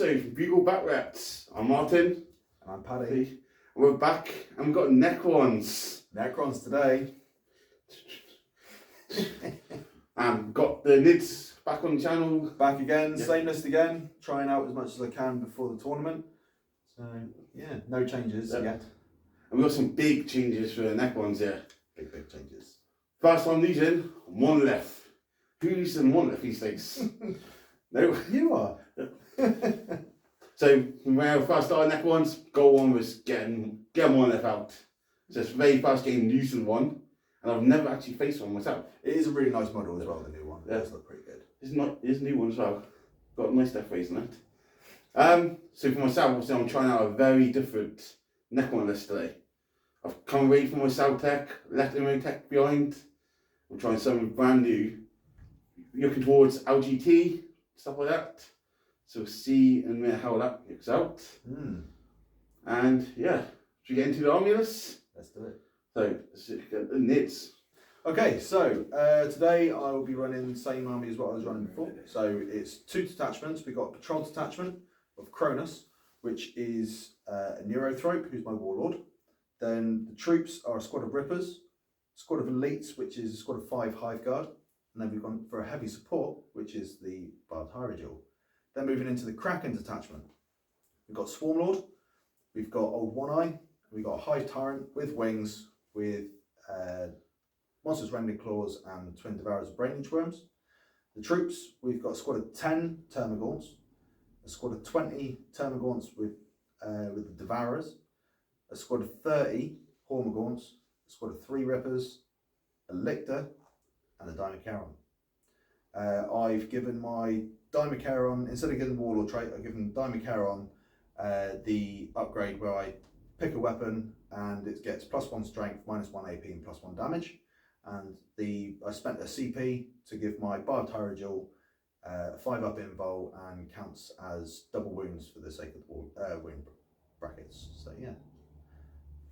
episode from Bugle Back Reps. I'm Martin. And I'm Paddy. And we're back and we've got Necrons. Necrons today. And got the Nids back on the channel. Back again, same list again. Trying out as much as I can before the tournament. So, yeah, no changes yet. And we've got some big changes for the Necrons here. Big changes. First one using monolith. Who's in monolith these days? No. You are. So when I first started Necrons, goal one was get monolith out. So it's very fast getting using one. And I've never actually faced one myself. It is a really nice model as well, the new one. Yeah. It does look pretty good. It's a new one as well. Got a nice death phase in it. So for myself, obviously I'm trying out a very different Necron list today. I've come away from my Cell Tech, left my tech behind. I'm trying something brand new. Looking towards LGT, stuff like that. So we'll see in a minute how that looks out. And yeah, should we get into the army list? Let's do it. So let's get the Nids. Okay, so today I will be running the same army as what I was running before. So it's 2 detachments. We've got a patrol detachment of Cronus, which is a Neurothrope, who's my Warlord. Then the troops are a squad of Rippers, a squad of Elites, which is a squad of 5 Hive Guard. And then we've gone for a heavy support, which is the Battalion. Then moving into the Kraken detachment. We've got Swarmlord, we've got Old One Eye, we've got a Hive Tyrant with wings, with Monsters Rending Claws and Twin Devourers of Brain Worms. The troops, we've got a squad of 10 Termagants, a squad of 20 Termagants with the Devourers, a squad of 30 Hormagaunts, a squad of 3 Rippers, a Lictor, and a Dynastic. I've given my Dynastic, instead of giving the Warlord trait, I've given Dynastic the upgrade where I pick a weapon and it gets +1 strength, -1 AP and +1 damage. And I spent a CP to give my Battalion 5-up invul and counts as double wounds for the sake of the wound brackets. So yeah,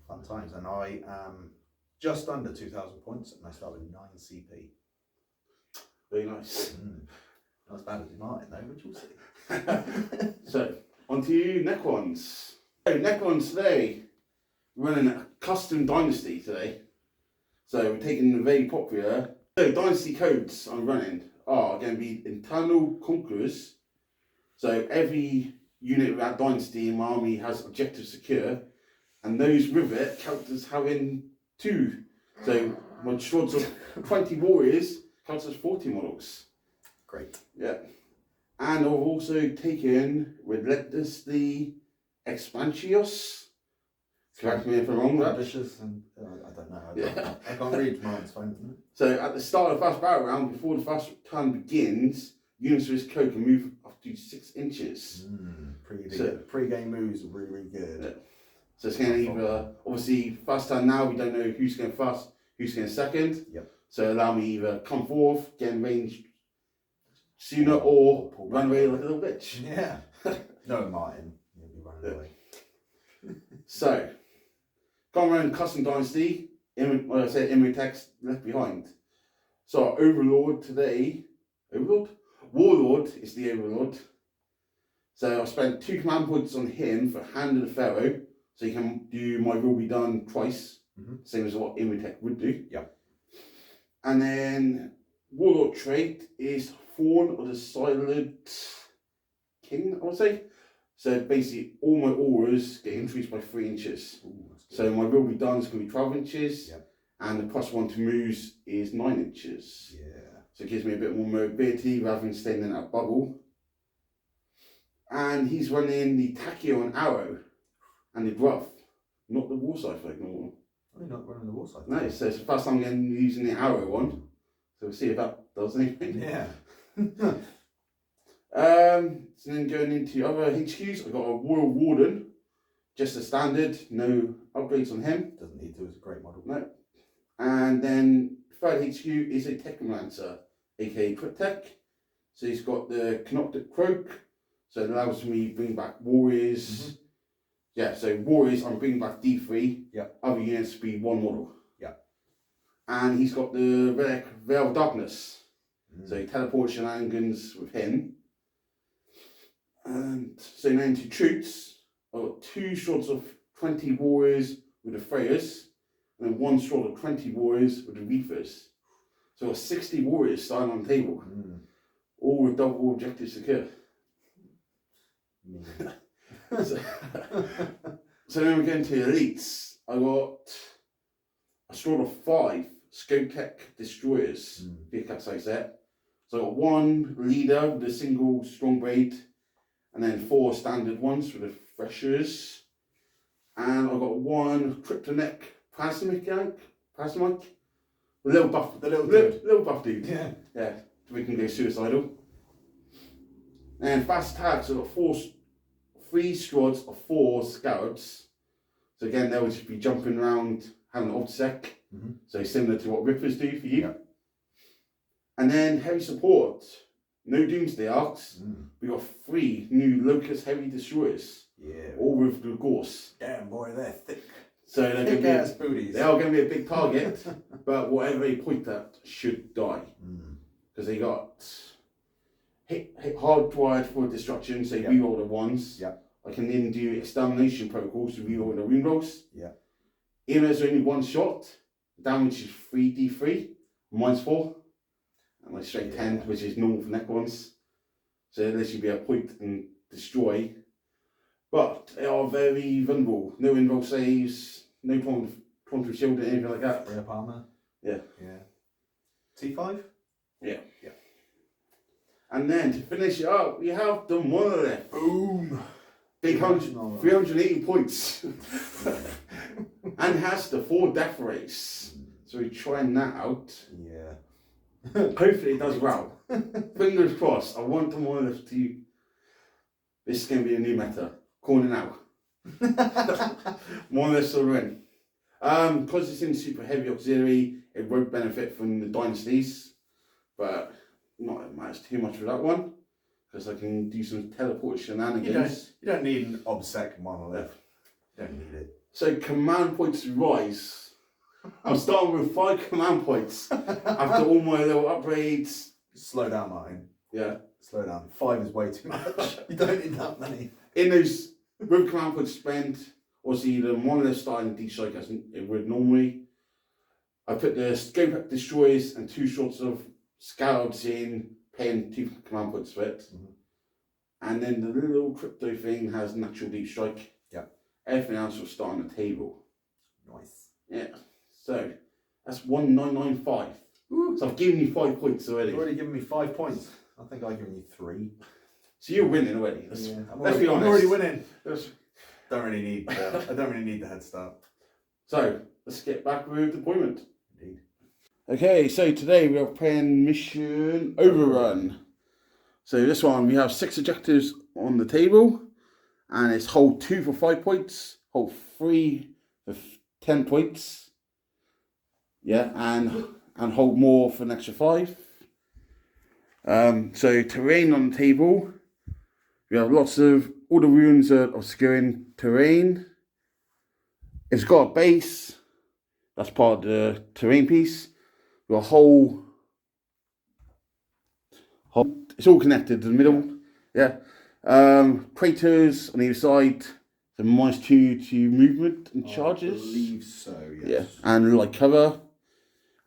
fun times. And I am just under 2,000 points and I start with 9 CP. Very nice. Not as bad as Martin though, which we'll see. So, on to you, Necrons. So, Necrons today, we're running a custom Dynasty today. So, we're taking the very popular. So, Dynasty codes I'm running are going to be internal Conquerors. So, every unit of that Dynasty in my army has objective secure, and those with it count as having 2. So, my squads of 20 warriors counts as 40 models. Great. Yeah. And I've also taken Relentlessly Expansionist. Correct me if I'm wrong. Ambitious and I don't know. I can't read Martin's phone. So at the start of the first battle round, before the first turn begins, units with his cloak can move up to 6 inches. Pre-game moves are really good. Yeah. So it's going to either, obviously, first turn now, we don't know who's going first, who's going second. Yep. So allow me either come forth, get in range sooner, or run away like a little bitch. Yeah. No, Martin. You'll be running away. So, going around custom Dynasty, like I said, image text left behind. So, our Overlord today, Warlord is the Overlord. So, I spent 2 command points on him for Hand of the Pharaoh, so you can do my will be done twice, same as what Imotech would do. Yeah. And then Warlord trait is Fawn of the Silent King, I would say. So basically all my auras get increased by 3 inches. Ooh, so my will be done is going to be 12 inches. Yep. And the +1 to moves is 9 inches. Yeah. So it gives me a bit more mobility rather than staying in that bubble. And he's running the Tachyon arrow and the Gruff, not the Warsight like normal. Oh, you're not running the Warsight? No, so it's the first time I'm using the arrow one. So we'll see if that does anything. Yeah. So then going into other HQs, I've got a Royal Warden, just a standard, no upgrades on him. Doesn't need to, it's a great model. No. And then third HQ is a Technomancer, aka Quick Tech. So he's got the Canoptek Cloak, so it allows me to bring back Warriors. Yeah, so Warriors, I'm bringing back D3. Yeah. Other units be 1 model. Yeah. And he's got the Relic Veil of Darkness. So he teleports shenanigans with him. And so now into troops, I've got 2 squads of 20 warriors with the Flayers, and then 1 squad of 20 warriors with the Reapers. So I've got 60 warriors starting on the table, all with double objectives secure. So then we get into elites. I got a squad of 5 Codex destroyers, big cat size set. So I got 1 leader with a single strong blade, and then 4 standard ones for the threshers. And I've got 1 Kryptonic Plasmic, a little buff, little buff dude. Yeah, so we can go suicidal. And fast attacks, I've got 3 squads of 4 scouts. So again, they'll just be jumping around, having an obsec. So similar to what Rippers do for you. Yeah. And then heavy support, no Doomsday Arcs. We got 3 new Locust heavy destroyers. Yeah. All with the Gauss. Damn boy, they're thick. So they're thick ass booties. They are going to be a big target, but whatever they point at should die. Because they got hit hardwired for destruction, so reroll the ones. Yeah. I can then do extermination protocols to reroll the wound rolls. Yeah. Even though there's only 1 shot, damage is 3d3, -4. And like straight 10, which is normal for Necrons. So this should be a point and destroy. But they are very vulnerable. No invul saves, no quantum shield, anything like that. Rare armor. Yeah. T5? Yeah. And then to finish it up, we have the monolith. Boom! Big 380 points. And has the 4 death race. So we're trying that out. Yeah. Hopefully it does well. Fingers crossed. I want the monolith to. This is going to be a new meta. Calling out. Monoliths will win. Because it's in super heavy auxiliary, it won't benefit from the dynasties. But not matters too much for that one. Because I can do some teleport shenanigans. You don't need an obsec monolith. You don't need it. So command points rise. I'm starting with 5 command points after all my little upgrades. Slow down, Martin. Yeah. Slow down. 5 is way too much. You don't need that many. In those, with command points spent, obviously the monolith starting D-strike as it would normally. I put the scope destroyers and 2 shots of scouts in, paying 2 command points for it. And then the little crypto thing has natural deep strike. Yeah. Everything else will start on the table. Nice. Yeah. So that's 1995. So I've given you 5 points already. You've already given me 5 points. I think I've given you 3. So you're winning already. Let's be honest. I'm already winning. I don't really need the head start. So let's get back with deployment. Indeed. Okay, so today we are playing mission Overrun. So this one we have 6 objectives on the table, and it's hold 2 for 5 points, hold 3 for 10 points. Yeah, and hold more for an extra 5. So terrain on the table. We have lots of, all the runes are obscuring terrain. It's got a base. That's part of the terrain piece. We've got a whole, it's all connected to the middle. Yeah. Craters on either side. So -2 to movement and charges. I believe so, yes. Yeah, and like cover.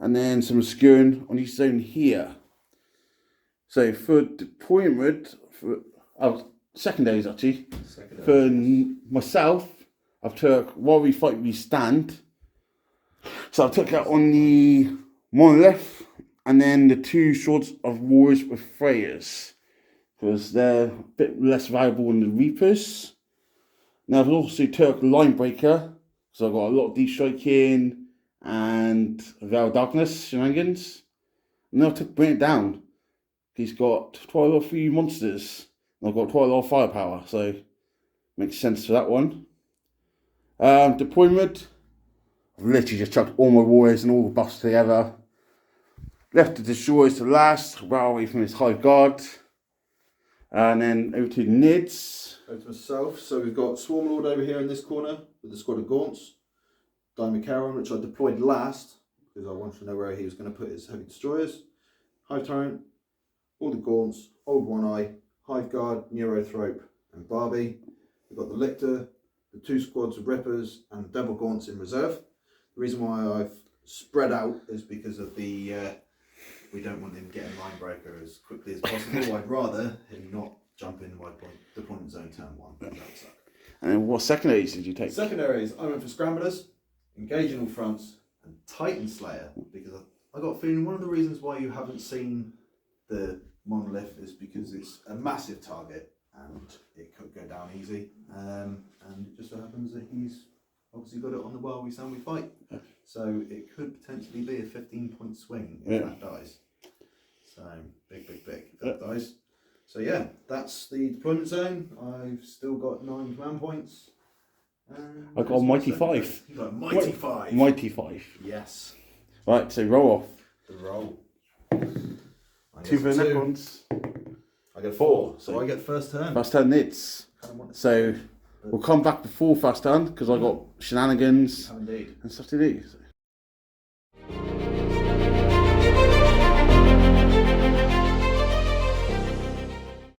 And then some obscuring on each zone here. So for deployment, secondaries actually. For myself, I've took while we fight we stand. So I took that on the monolith, and then the 2 swords of warriors with Flayers, because they're a bit less valuable than the Reapers. Now I've also took Line Breaker, so I've got a lot of deep striking and Veil Darkness shenanigans. And then I took Bring It Down. He's got quite a lot of free monsters. And I've got quite a lot of firepower, so makes sense for that one. Deployment. I've literally just chucked all my warriors and all the buffs together. Left the destroyers to last, well away from his hive guard. And then over to Nids. Over to myself. So we've got Swarmlord over here in this corner with the squad of Gaunts. Phaeron, which I deployed last because I wanted to know where he was going to put his heavy destroyers. Hive Tyrant, all the Gaunts, Old One Eye, Hive Guard, Neurothrope, and Barbie. We've got the Lictor, the 2 squads of Rippers, and the Devil Gaunts in reserve. The reason why I've spread out is because of the we don't want him getting line breaker as quickly as possible. I'd rather him not jump in my deployment zone turn 1. That would suck. And what secondaries did you take? Secondaries, I went for Scramblers, Engaging all fronts, and Titan Slayer, because I got a feeling one of the reasons why you haven't seen the monolith is because it's a massive target and it could go down easy. And it just so happens that he's obviously got it on the While We Stand We Fight. So it could potentially be a 15-point swing if that dies. So big if that dies. So yeah, that's the deployment zone. I've still got 9 command points. I got a mighty 5. You got a mighty 5. Mighty 5. Yes. Right, so roll off. The roll. 2 for the Necrons. I get 4, so I get first turn. First turn Nids. So we'll come back before first turn because I got shenanigans and stuff to do.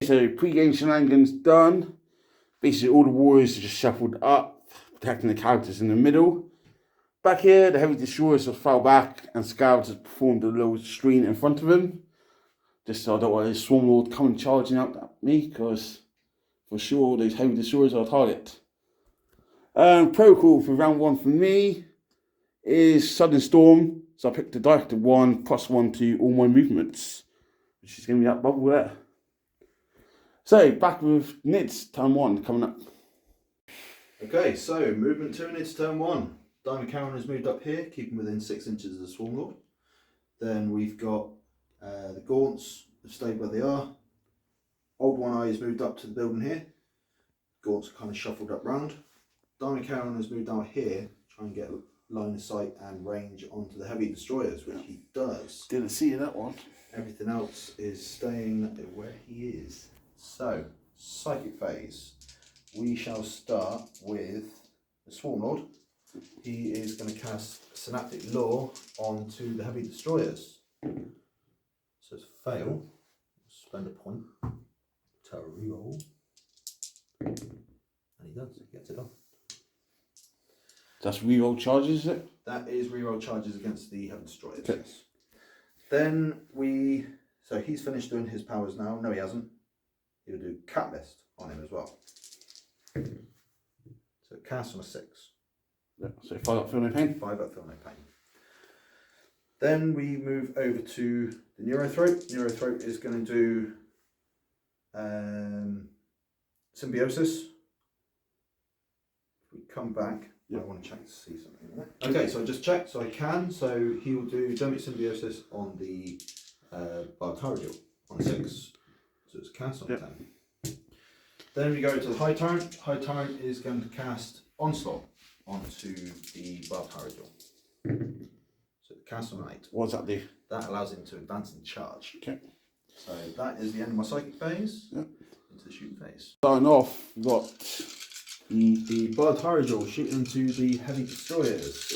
So pre-game shenanigans done. Basically all the warriors are just shuffled up, protecting the characters in the middle. Back here, the heavy destroyers have fell back and Scouts has performed a little screen in front of him. Just so I don't want his Swarmlord coming charging out at me, because for sure those heavy destroyers are a target. Protocol for round 1 for me is Sudden Storm. So I picked the directed 1 +1 to all my movements, which is going to be that bubble there. So back with Nids, turn 1 coming up. Okay, so movement 2 Nids, turn 1. Diamond Karen has moved up here, keeping within 6 inches of the Swarmlord. Then we've got the Gaunts have stayed where they are. Old One Eye has moved up to the building here. Gaunts are kind of shuffled up round. Diamond Karen has moved out here, trying to get line of sight and range onto the heavy destroyers, which he does. Didn't see that one. Everything else is staying where he is. So, Psychic Phase. We shall start with the Swarmlord. He is going to cast Synaptic Law onto the heavy destroyers. So it's fail. Spend a point to reroll. And he does, he gets it off. That's reroll charges, is it? That is reroll charges against the heavy destroyers. Okay. Yes. Then so he's finished doing his powers now. No, he hasn't. He'll do Catalyst on him as well. So cast on a 6. Yeah, so 5 up, feel no pain. 5 up, feel no pain. Then we move over to the Neurothrope. Neurothrope is going to do Symbiosis. If we come back, I want to check to see something. Okay, so I just checked, so I can. So he will do Dermot Symbiosis on the Bartarial on 6. So it's cast on 10. Then we go to the High Tyrant. High Tyrant is going to cast Onslaught onto the Bartarial. So cast on 8. What does that do? That allows him to advance and charge. Okay. So that is the end of my Psychic Phase. Into the shooting phase. Starting off, we've got the Bartarial shooting into the heavy destroyers.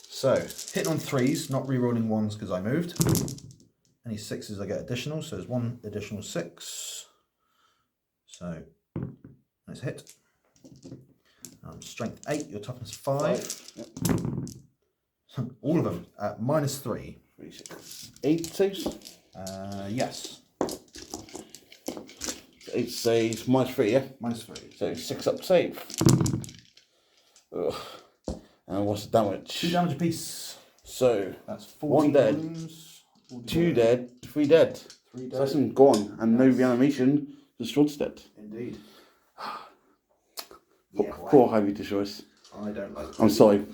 So hitting on 3s, not re-rolling 1s because I moved. Any 6s I get additional, so there's 1 additional 6. So nice hit. Strength 8, your toughness 5. Yep. All of them at -3. 3, 6. 8 saves? Yes. 8 saves, -3, yeah? -3. So 6 up save. Ugh. And what's the damage? 2 damage apiece. So that's 1 dead, wounds. 2 dead, 3 dead. 3 dead. So that's him gone, and no reanimation. The sword's dead. Indeed. Poor heavy destroyers. I don't like I'm sorry.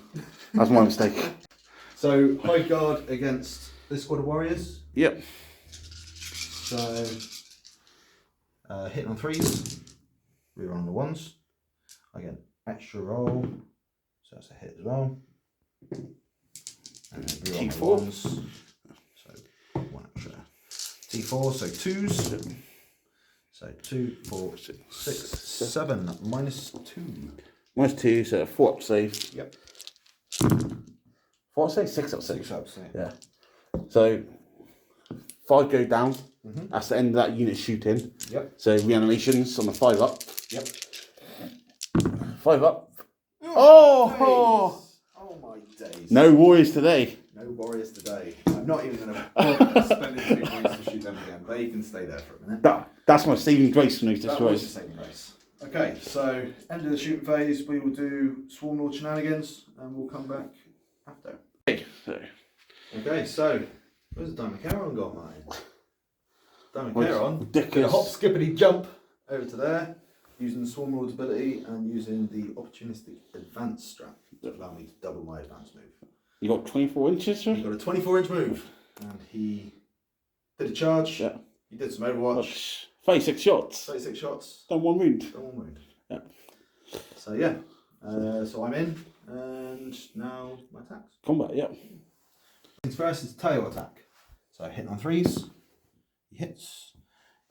That's my mistake. So High Guard against this squad of warriors. Yep. So hitting on 3s, reroll on the 1s. I get an extra roll, so that's a hit as well. And then reroll T4. on the 1s. So 1 extra. T4, so 2s. So 2, 4, 6, 7, -2. -2, so 4 up save. Yep. 4 up save, 6 up save. 6 up save. Yeah. So 5 go down. Mm-hmm. That's the end of that unit shooting. Yep. So reanimations on the 5 up. Yep. 5 up. Oh my days. No warriors today. No warriors today. I'm not even going to spend 2 points to shoot them again. They can stay there for a minute. That's my saving grace from those That was destroyers. the saving grace. Okay, so end of the shooting phase, we will do Swarm Lord shenanigans, and we'll come back after. Okay, so where's the Diamond Charon gone, mate? Diamond Charon did a hop, skippity jump over to there, using the Swarm Lord's ability and using the opportunistic advance strap to allow me to double my advance move. You got 24 inches, sir? He got a 24-inch move, and he did a charge. Yeah. He did some Overwatch. 36 shots. 36 shots. Done 1 wound. Done 1 wound. Yeah. So yeah, so I'm in, and now my attacks. Combat, yeah. Things first is tail attack. So hitting on 3s. He hits.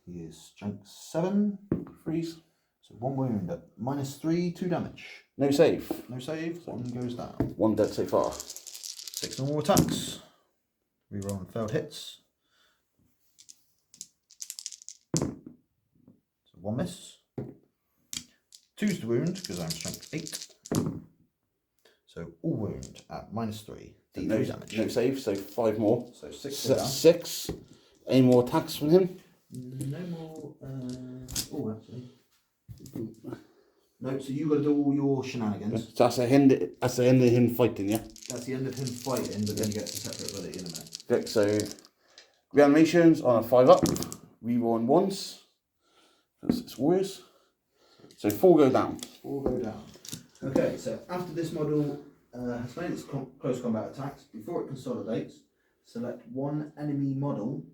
He is strength 7. Freeze. So 1 wound at -3, 2 damage. No save. No save. 1 goes down. 1 dead so far. 6 normal attacks. Reroll on failed hits. So 1 miss. 2's the wound because I'm strength 8. So all wound at -3. D3 damage. No save, so 5 more. So 6 So down. 6. Any more attacks from him? No more. Oh, actually. No, so you got to do all your shenanigans. So that's the end of him fighting, yeah? That's the end of him fighting, but then you get the separate ability in a minute. Okay, so reanimations on a 5 up. Reroll on 1s. Because it's warriors. So 4 go down. 4 go down. Okay, so after this model has made its close combat attacks, before it consolidates, select 1 enemy model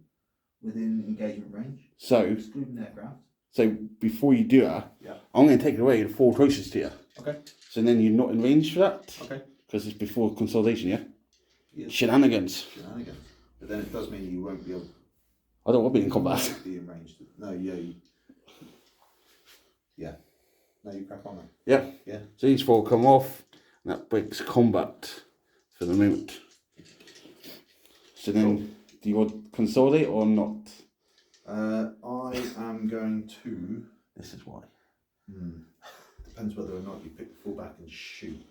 within engagement range, So excluding aircraft. So before you do that, Yeah. I'm going to take away the 4 closest to you. Okay. So then you're not in range for that. Okay. Because it's before consolidation, yeah? Yes. Shenanigans. Shenanigans. But then it does mean you won't be able I don't want to be in to combat. be in range. No, yeah. Yeah. No, you crack on then. Yeah. Yeah. So these 4 come off, and that breaks combat for the moment. So then, do you want to consolidate or not? I am going to. This is why. Depends whether or not you pick the full back and shoot.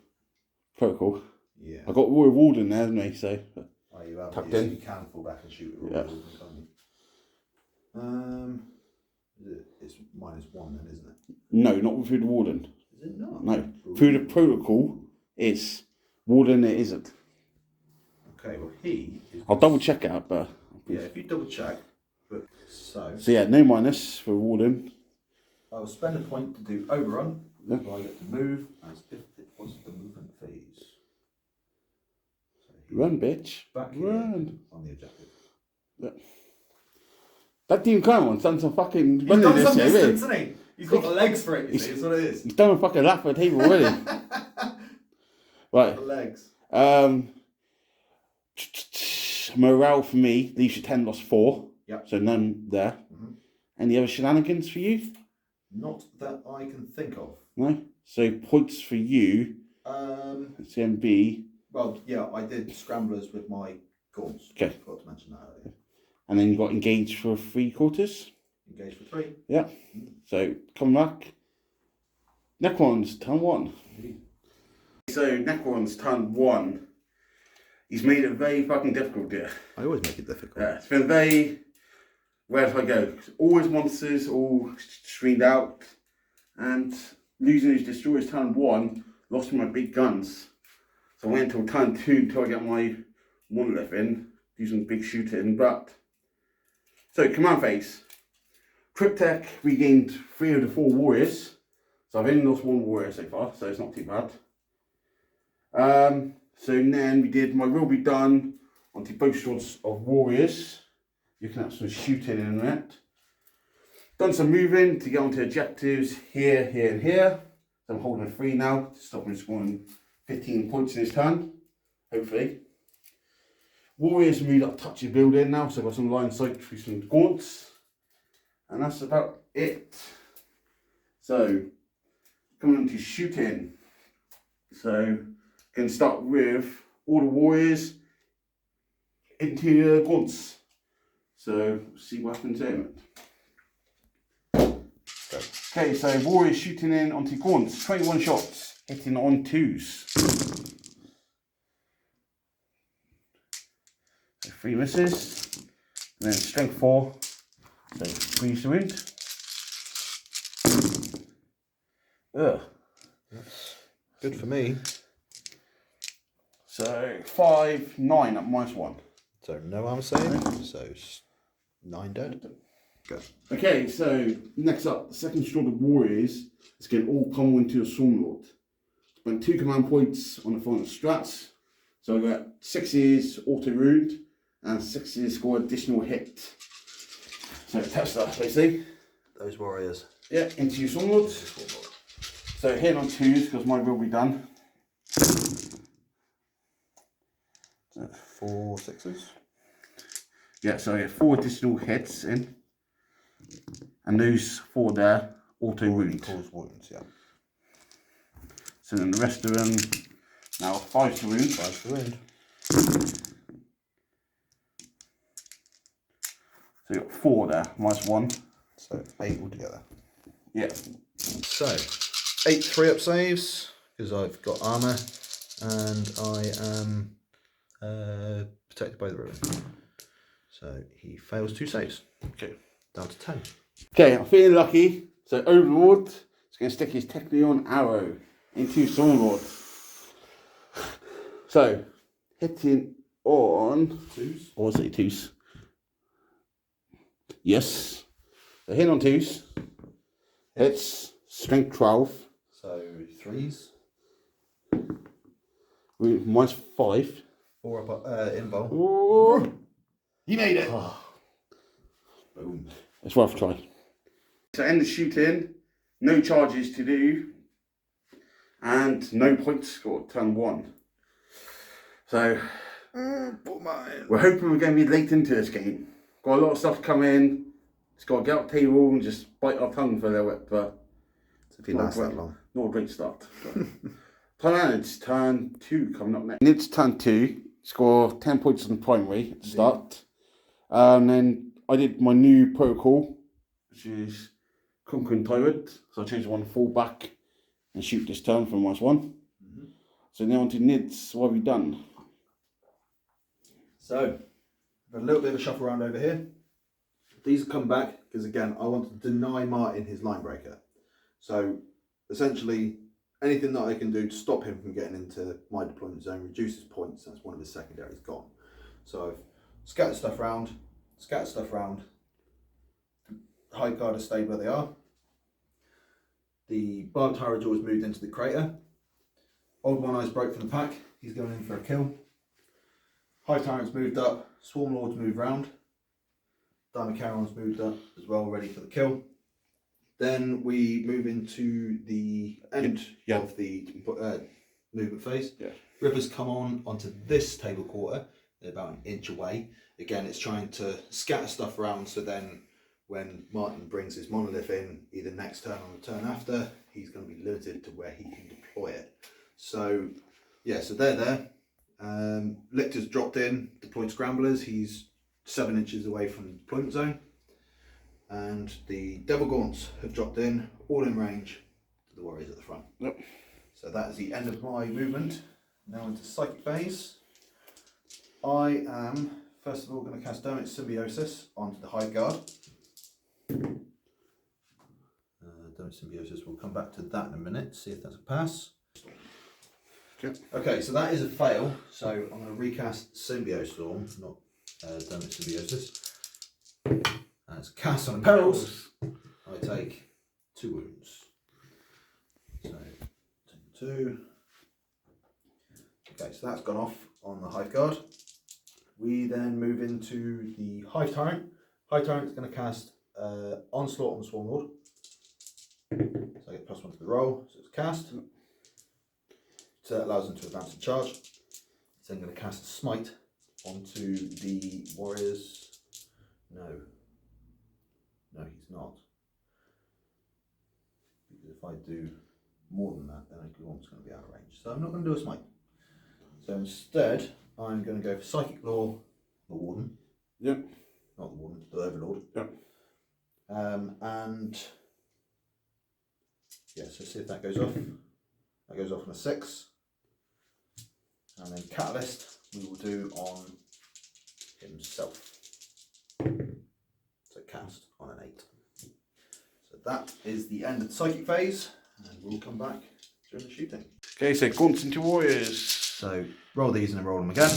Protocol. Yeah. I got Warden there, haven't I? So. Oh, you have. Tucked Yes, in. you can fall back and shoot it. Yeah. It's -1 then, isn't it? No, not through the Warden. Is it not? No. Through the protocol, it's Warden, it isn't. Okay, well he is. I'll double check it out, but. Yeah, if you double check. But so So yeah, no minus for Warden. I will spend a point to do overrun. Yeah. So I get to move as if it was the movement phase. So he's Run, bitch. back here Run. on the objective. Yeah. That Dean Crown's done some fucking He's running done this some year, distance, really. hasn't he? He's got the legs for it, you see, that's what it is. He's done a fucking lap for the table already. Right. The legs. Morale for me, leaves you 10, lost 4. Yep. So none there. Any other shenanigans for you? Not that I can think of. No? So points for you, CMB, Well, yeah, I did scramblers with my gaunts. Okay. Forgot to mention that earlier. and then you got engaged for 3 quarters. Engage for 3. Yeah. So come back. Necrons, turn 1. So Necrons, turn 1. He's made it very fucking difficult here. I always make it difficult. Yeah, it's been very. Where do I go? Always monsters, all streamed out, and losing these destroyers turn 1, lost my big guns. So I went until turn 2 until I get my monolith in, do some big shooting. But so command phase. Cryptek regained 3 of the 4 warriors, so I've only lost 1 warrior so far, so it's not too bad. So then we did my will be done onto both sorts of warriors. You can have some shooting in it. Done some moving to get onto objectives here, here, and here. So I'm holding 3 now to stop him scoring 15 points in his turn, hopefully. Warriors moved up touchy building now, so I've got some line of sight through some gaunts. And that's about it. So, coming on to shooting. So, can start with all the warriors into the gaunts. So see what happens here. Okay, so Warriors shooting in onto gaunts, 21 shots, hitting on 2s. So 3 misses, and then strength 4, so 3 to wound. Ugh. That's good for me. So 5, 9 at -1. So no armor save, so 9 dead. Go. Okay, so next up, the second squad of Warriors is going to all pummel into a Warlord. Spend 2 command points on the final strats. So I got 6's auto wound and 6's score additional hit. So test that basically. Those warriors. Yeah, into your Warlord. So hit on 2s because mine will be done. 4 6s. Yeah, so I get 4 additional hits in. And those 4 there, auto wound. Cause wounds, yeah. So then the rest of them, now 5 to wound. 5 to wound. So you got 4 there, -1. So 8 altogether. Yeah. So 8 3-up saves because I've got armor and I am protected by the ruin. So he fails 2 saves. Okay. Down to 10. Okay, I'm feeling lucky. So Overlord is going to stick his Technomancer arrow into Warlord. So hitting on 2s. or was it 2s? Yes. So hitting on 2s. Hits strength 12. So 3s. -5. 4 up in bowl. Oh. He made it. Boom. It's worth a try. So end the shooting, no charges to do, and no points scored, turn 1. So we're hoping we're going to be late into this game. Got a lot of stuff coming. It's got to get up table and just bite our tongue for a little bit, but If he lasts that long. not a great start. Tyranids turn 2 coming up next. Nids turn 2, score 10 points on the primary at the start. And then I did my new protocol, which is Conquering Tyrant. So I changed the one to fall back and shoot this turn from -1. So now on to Nids. What have you done? So, a little bit of a shuffle around over here. These have come back because again, I want to deny Martin his line breaker. So, essentially, anything that I can do to stop him from getting into my deployment zone reduces points. That's one of his secondaries gone. So I've scattered stuff around. High card has stayed where they are. The barbed Harajaw has moved into the crater. Old One Eye's broke from the pack. He's going in for a kill. High Tyrant's moved up. Swarm Lord's moved round. Phaeron's moved up as well, ready for the kill. Then we move into the end of the movement phase. Yeah. Rivers come onto this table quarter. They're about an inch away. Again, it's trying to scatter stuff around so then when Martin brings his monolith in, either next turn or the turn after, he's going to be limited to where he can deploy it. So, yeah, so they're there. Lictor's dropped in, deployed Scramblers. He's 7 inches away from the deployment zone. And the Devil Gaunts have dropped in, all in range to the Warriors at the front. Yep. So that is the end of my movement. Now into Psychic Phase. I am, first of all, going to cast Dermot Symbiosis onto the Hive Guard. Dermot Symbiosis, we'll come back to that in a minute, see if that's a pass. Okay, so that is a fail, so I'm going to recast Symbiostorm, not Dermot Symbiosis. And it's cast on perils. I take 2 wounds. So, 2. Okay, so that's gone off on the Hive Guard. We then move into the Hive Tyrant. Hive Tyrant is going to cast Onslaught on the Swarm Lord. So I get +1 to the roll, so it's cast. So that allows them to advance and charge. So I'm going to cast a Smite onto the Warriors. No, he's not. Because if I do more than that, then Glaive's going to be out of range. So I'm not going to do a Smite. So instead, I'm going to go for Psychic Law, the Warden. Yep. not the Warden, the Overlord. Yep. And yeah, so see if that goes off. That goes off on a 6. And then Catalyst we will do on himself. So cast on an 8. So that is the end of the psychic phase, and we'll come back during the shooting. Okay, so Gaunts into Warriors. So roll these and then roll them again.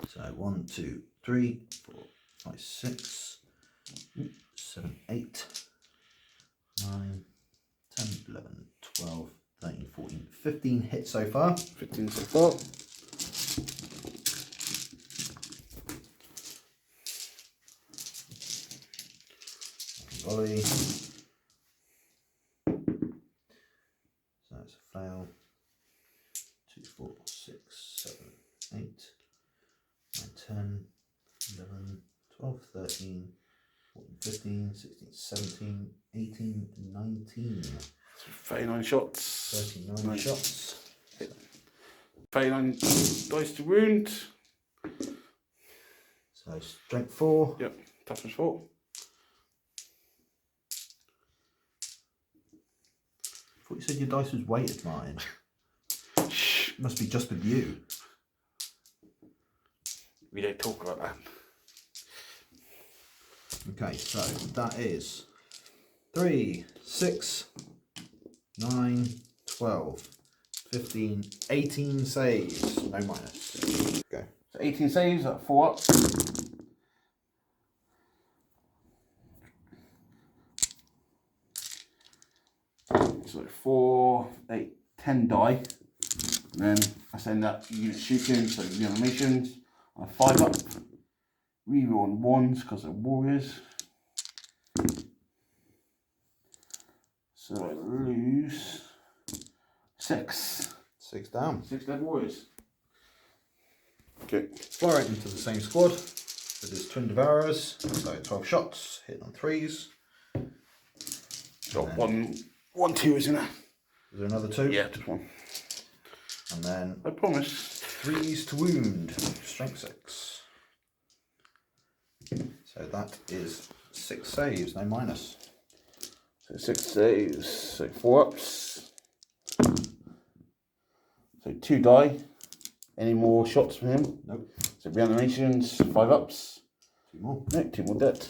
So 1, 2, 3, 4, 5, 6, 7, 8, 9, 10, 11, 12, 13, 14, 15 hits so far. 15 so far. Volley. So that's a fail. 2, 4, 6, 7, 8, 9, 10, 11, 12, 13, 14, 15, 16, 17, 18, 19. 39 shots. 39 shots. 39 dice to wound. So strength 4. Yep, toughness 4. I thought you said your dice was weighted, Martin. Must be just with you. We don't talk about that. Okay, so that is 3, 6, 9, 12, 15, 18 saves. No minus. Go. So 18 saves at 4 up. So 4, 8, 10 die. And then I send that unit shooting, so the animations. On 5 up. Reroll on 1s because they're warriors. So I lose 6. 6 down. 6 dead warriors. Okay. Fly right into the same squad with his twin devourers. So 12 shots, hitting on 3s. Got one 2, isn't it? Is there another 2? Yeah, just 1. And then I promise. 3s to wound, strength 6. So that is 6 saves, no minus. So 6 saves, so 4 ups. So 2 die. Any more shots from him? Nope. So reanimations, 5 ups. 2 more. No, 2 more dead.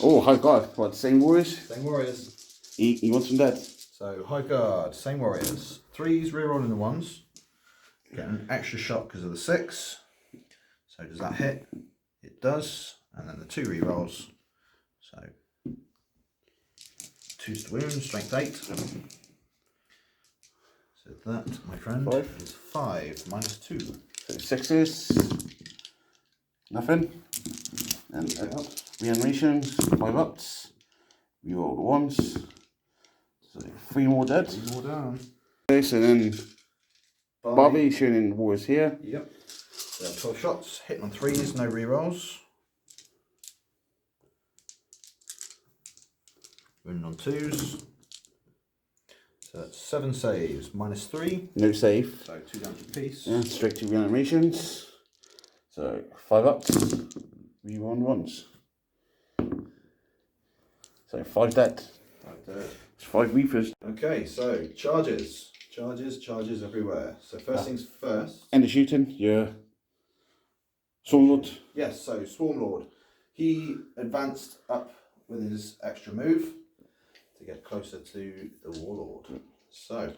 Oh, high guard. What, same warriors? Same warriors. He wants them dead. So high guard, same warriors. 3s, rerolling the 1s. Get an extra shot because of the 6. So does that hit? It does. And then the 2 rerolls. So 2's to wound, strength 8. So that, my friend, 5. is 5 minus 2. So 6s. Nothing. And reanimations, 5 ups. Reroll the 1s. So 3 more dead. 3 more down. Okay, so then Barbie shooting in warriors here. Yep. So 12 shots, hitting on 3s, no rerolls. Wounding on 2s. So that's 7 saves, minus 3. No save. So 2 down to piece. Yeah, straight to reanimations. So 5 ups. Reroll 1s. So 5 dead. 5 dead. It's 5 reapers. Okay, so charges. Charges everywhere. So first things first. End of shooting, yeah. Warlord. Yes, so Swarmlord. He advanced up with his extra move to get closer to the Warlord. So,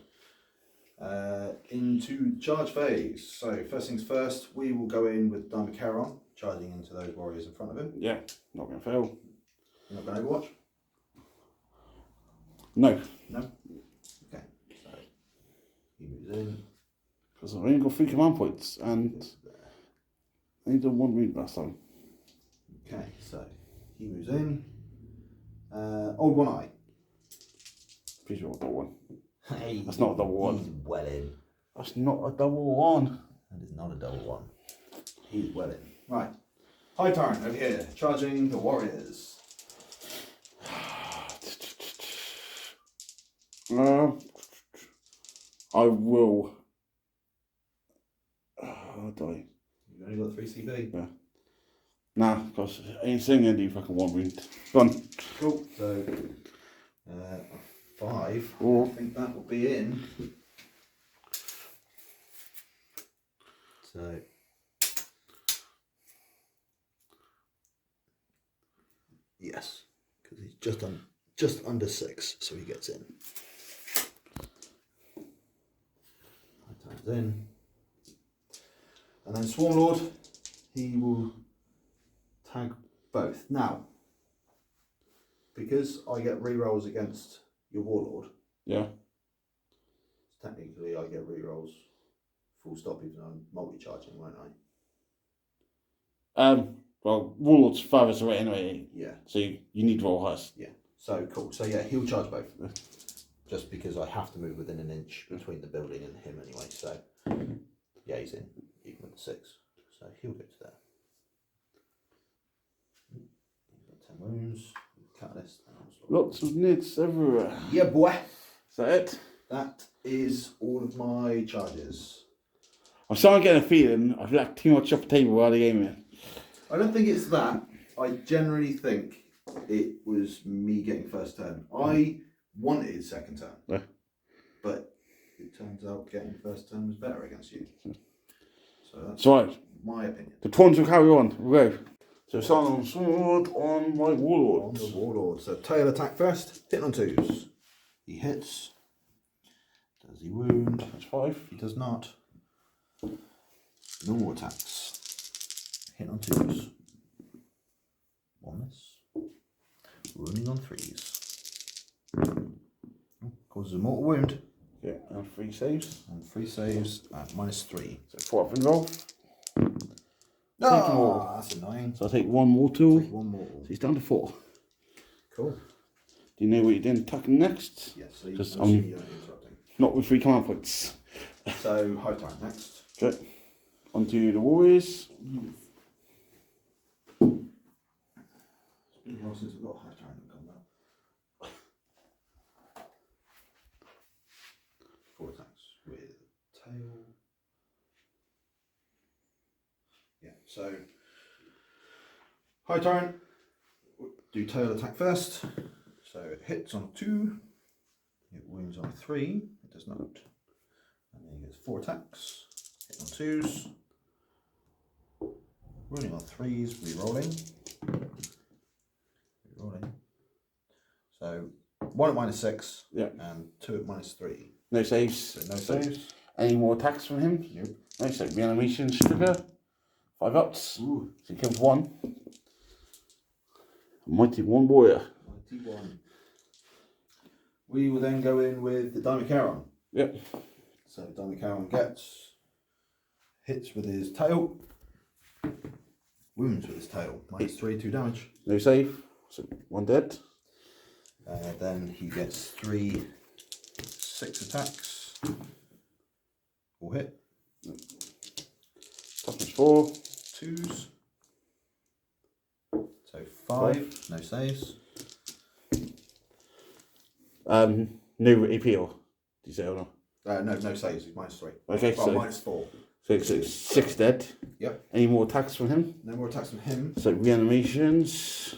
into charge phase. So first things first, we will go in with Dynastic charging into those warriors in front of him. Yeah, not going to fail. You're not going to overwatch? No. No? Okay, so he moves in. Because I've only got 3 command points and I only done 1 read last time. Okay, so he moves in. Old One Eye. Pretty sure I got 1. Hey, That's not a double 1. He's well in. That's not a double 1. That is not a double 1. He's well in. Right. High Tyrant over here, charging the warriors. I will. I'll die. You've only got 3 CP. Yeah. Nah, because I ain't saying gonna do fucking 1 wound. Go on. Cool. So, 5. Oh. I think that will be in. So. Yes, because he's just under 6, so he gets in. Times in, and then Swarmlord, he will tag both. Now, because I get rerolls against your Warlord, Yeah. technically I get rerolls full stop, even though I'm multi-charging, won't I? Well, Warlord's farthest away anyway. Yeah. So you need roll highest. Yeah. So cool. So yeah, he'll charge both. Just because I have to move within an inch between the building and him anyway. So yeah, he's in even with the 6. So he'll go to there. He's got 10 wounds. Catalyst. Lots of nids everywhere. Yeah, boy. Is that it? That is all of my charges. I'm starting to get a feeling I've left too much off the table while the game is. I don't think it's that. I generally think it was me getting first turn. I wanted second turn. Yeah. But it turns out getting first turn was better against you. So that's right. my opinion. The Twons will carry on. We'll go. So starting on sword on my Warlord. On the Warlord. So tail attack first. Hitting on 2s. He hits. Does he wound? That's 5. He does not. Normal attacks. Hit on 2s. 1 miss. Wounding on 3s. Causes a mortal wound. Yeah, and 3 saves. And 3 saves at -3. So 4 up and roll. Oh, that's annoying. So I'll take 1 mortal. Take 1 mortal. So he's down to 4. Cool. Do you know what you're doing attacking next? Yes, so Because I'm I'm interrupting. not with 3 command points. So high time next. Okay. On to the Warriors. It's been a while since we've got high time in combat. 4 attacks with tail. Yeah, so high turn. Do tail attack first. So it hits on 2. It wounds on 3. It does not. And then he gets 4 attacks. Hit on 2s. Wounding on 3s. Rerolling. Rerolling. So 1 at -6. Yeah. And 2 at -3. No saves. So no saves. Any more attacks from him? Nope. No, so reanimation trigger. 5 ups. Ooh. So he kills 1. Mighty 1 warrior. 91. We will then go in with the Dynastic. Yep. So Dynastic gets hits with his tail, wounds with his tail, -3, 2 damage. No save. So 1 dead. Then he gets 3 6 attacks. All hit. Toughness 4. 2s. So 5. No saves. No appeal. Do you say or not? No saves. He's -3. Okay, Well, so -4. so 6 dead. Yep. Any more attacks from him? No more attacks from him. So reanimations.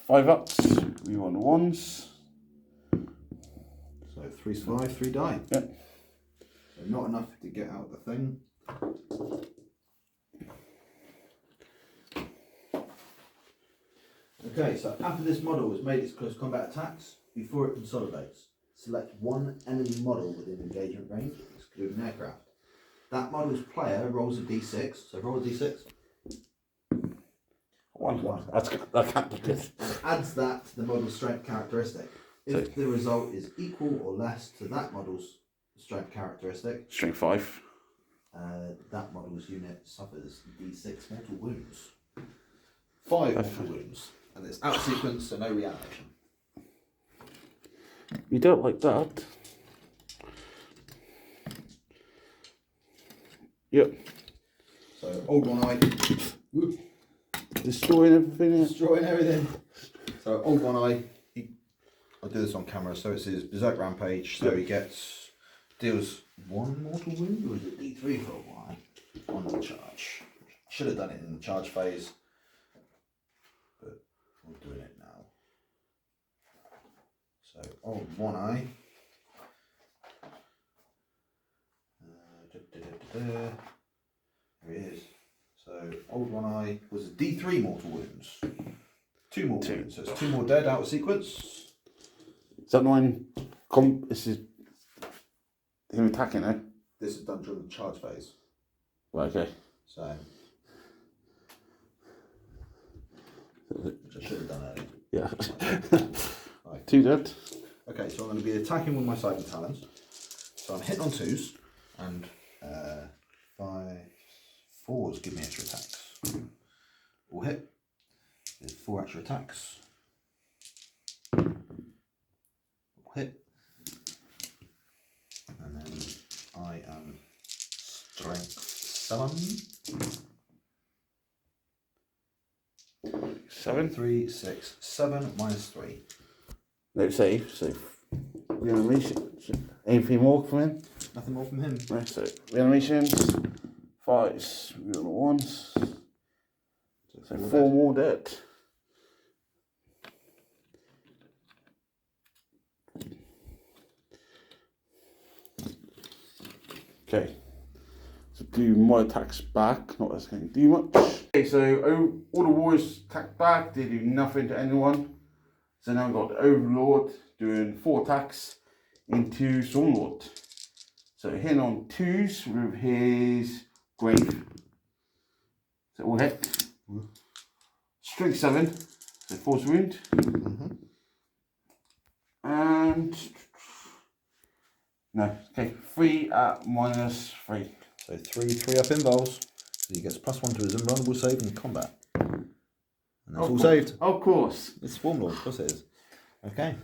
5 ups. We want 1s. So 3 survive, 3 die. Yep. So not enough to get out the thing. Okay, so after this model has made its close combat attacks, before it consolidates, select 1 enemy model within engagement range, excluding aircraft. That model's player rolls a d6, so roll a d6. 1. That can't be good. And adds that to the model's strength characteristic. If the result is equal or less to that model's strength characteristic, Strength 5. that model's unit suffers d6 mortal wounds. 5 mortal wounds. And it's out of sequence, so no reanimation. You don't like that. Yep. So old one eye. Whoop. Destroying everything. Destroying everything. So old one eye. I'll do this on camera. So it's his Berserk Rampage. So he deals 1 mortal wound, or is it d3 for a Y on the charge? should have done it in the charge phase, but we're doing it now. So old one eye. There he is. So old one eye was a D3 mortal wounds. 2 mortal wounds. So it's 2 more dead out of sequence. Is that this is him attacking, eh? This is done during the charge phase. Right, okay. So which I should have done earlier. Yeah. Right. 2 dead. Okay, so I'm going to be attacking with my Cyber Talons. So I'm hitting on 2s, and 4s give me extra attacks. All hit. There's 4 extra attacks. All hit. And then I am strength 7. 7. 3, 6, 7 minus 3. No save, so reanimation. Anything more from him? Nothing more from him. Right, so reanimations, 5s, real ones. So 4 more dead. Okay, so do my attacks back, not that's going to do much. Okay, so all the warriors attack back, they do nothing to anyone. So now we've got the Overlord doing 4 attacks into Warlord. So hitting on 2s with his Glaive. So all hit. Strength 7, so force wound. And no, okay, 3 at -3. So 3 up involves. So he gets +1 to his invulnerable save in combat. And that's all saved. Of course. It's Warlord, of course it is. Okay.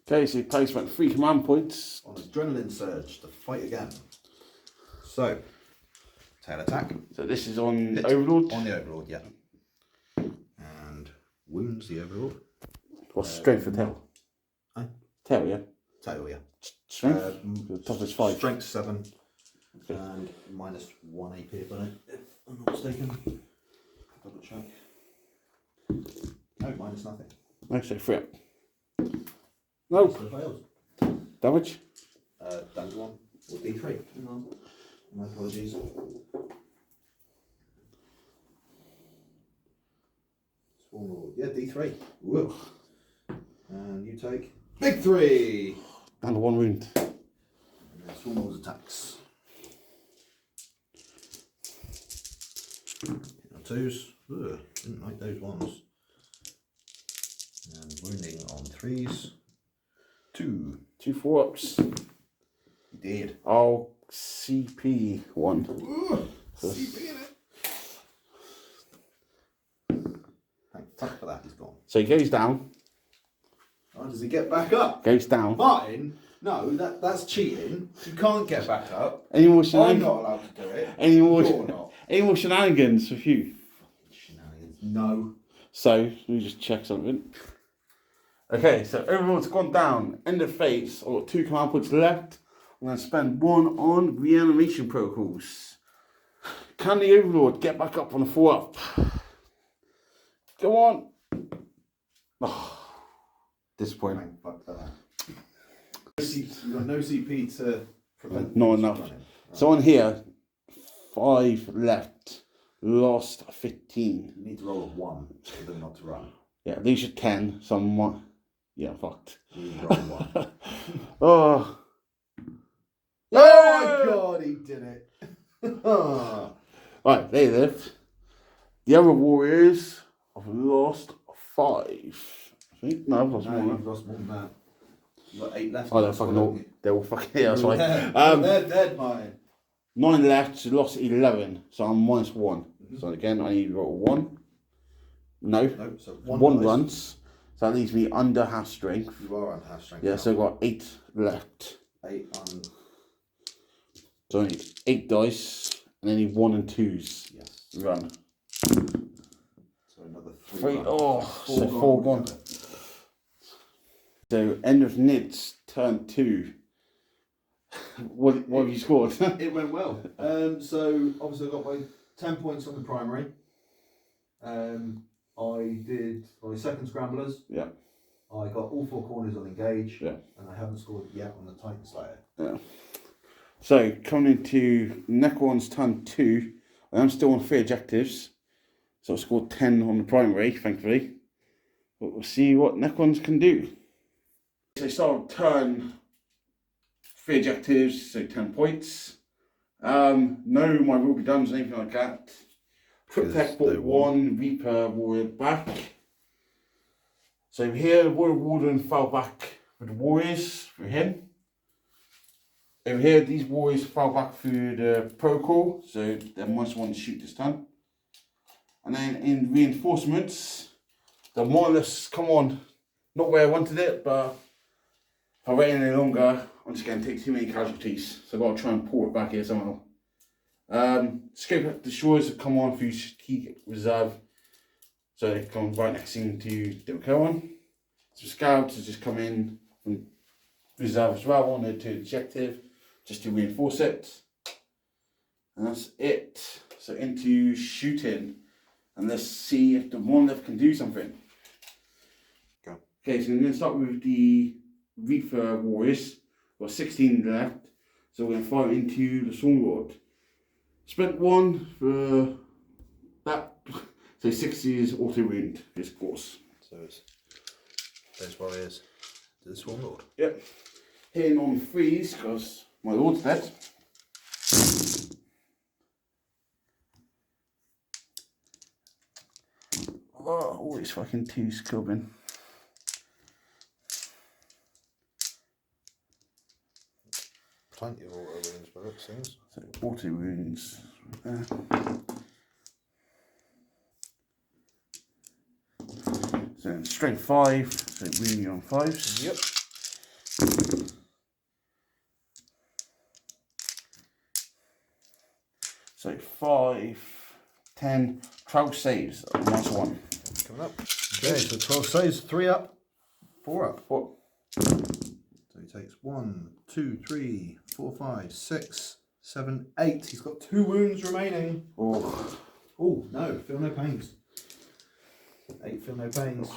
Okay, so he placement 3 command points. On Adrenaline Surge to fight again. So, tail attack. So this is on Hit. Overlord. On the Overlord, yeah. And wounds the Overlord. What's strength for tail? Aye. Tail, yeah. Tail, yeah. Strength? The top is 5. Strength 7. Okay. And -1 AP if I'm not mistaken. Double check. No, minus nothing. No, so 3 up. No. So fails. Damage? Damage 1. Or D3. Hang on. My apologies. Small. Yeah, D3. Whoa. And you take big 3. And 1 wound. And then Swarmlord's attacks. 2s. Ugh, didn't like those ones. And wounding on 3s. 2. 2 4-ups. He did. Oh, CP 1. Ooh, CP in it. Thank for that, he's gone. So he goes down. Oh, does he get back up? Goes down. Martin, no, that's cheating. You can't get back up. Any more I'm shenanigans? not allowed to do it. Any more, You're not. any more shenanigans with you? Shenanigans. No. So, let me just check something. Okay, so Overlord's gone down. End of phase. I've got 2 command points left. I'm going to spend 1 on reanimation protocols. Can the Overlord get back up on a 4-up? Go on. Oh, disappointing. Fuck that. You've got no CP to prevent. Not enough. Running. So on here, 5 left. Lost 15. You need to roll a 1 for them not to run. Yeah, these are 10. So I'm, yeah, fucked. You need to roll a 1. Oh. Oh my god, he did it. Right, they live. The other Warriors have lost 5. I think. No, I've lost more. You've lost more than that. You've got 8 left. Oh, they're fucking all. They're all fucking. Yeah, that's right. They're dead, Martin. 9 left, so lost 11. So I'm -1. So again, I need to roll 1. No. So 1 runs. So that leaves me under half strength. You are under half strength. Yeah, now. so I've got 8 left. 8 on. So I need 8 dice, and then need 1 and 2s. Yes. Run. So another 3. Oh, so 4 gone. So end of Nids, turn 2. What have you scored? It went well. So obviously I got my 10 points on the primary. I did my second scramblers. Yeah. I got all 4 corners on engage. Yeah. And I haven't scored yet on the Titan Slayer. Yeah. So coming into Necron's turn 2, I am still on 3 objectives. So I scored 10 on the primary, thankfully. But we'll see what Necrons can do. So start turn 3 objectives, so 10 points. No, my will be done, or anything like that. Protect bought 1 Reaper Warrior back. So here, the Warden fell back with the Warriors for him. Over here, these Warriors fell back through the protocol, so they must want to shoot this time. And then in reinforcements, the monoliths come on. Not where I wanted it, but if I wait any longer, I'm just going to take too many casualties. So I've got to try and pull it back here somehow. Scope destroyers have come on through key reserve. So they come right next into the Phaeron. So scouts have just come in from reserve as well on the 2 objective, just to reinforce it. And that's it. So into shooting. And let's see if the monolith can do something. Go. Okay, so I'm going to start with the Reaper Warriors. We've got 16 left. So we're going to fire into the Warlord. Spent 1 for that. So 60 is auto wound, this course. So it's those warriors to the Warlord. Yep. Hitting on 3s because my lord's dead. Oh, always fucking 2s clubbing. Plenty of auto wounds, but it seems. So auto wounds. So strength 5, so wounding on 5s. Yep. So 5, 10, 12 saves. Nice one. Coming up. Okay, so 12 saves, 3 up, 4 up. 4. So he takes 1, 2, 3, 4, 5, 6, 7, 8. He's got 2 wounds remaining. Oh. Oh, no, feel no pains. 8, feel no pains.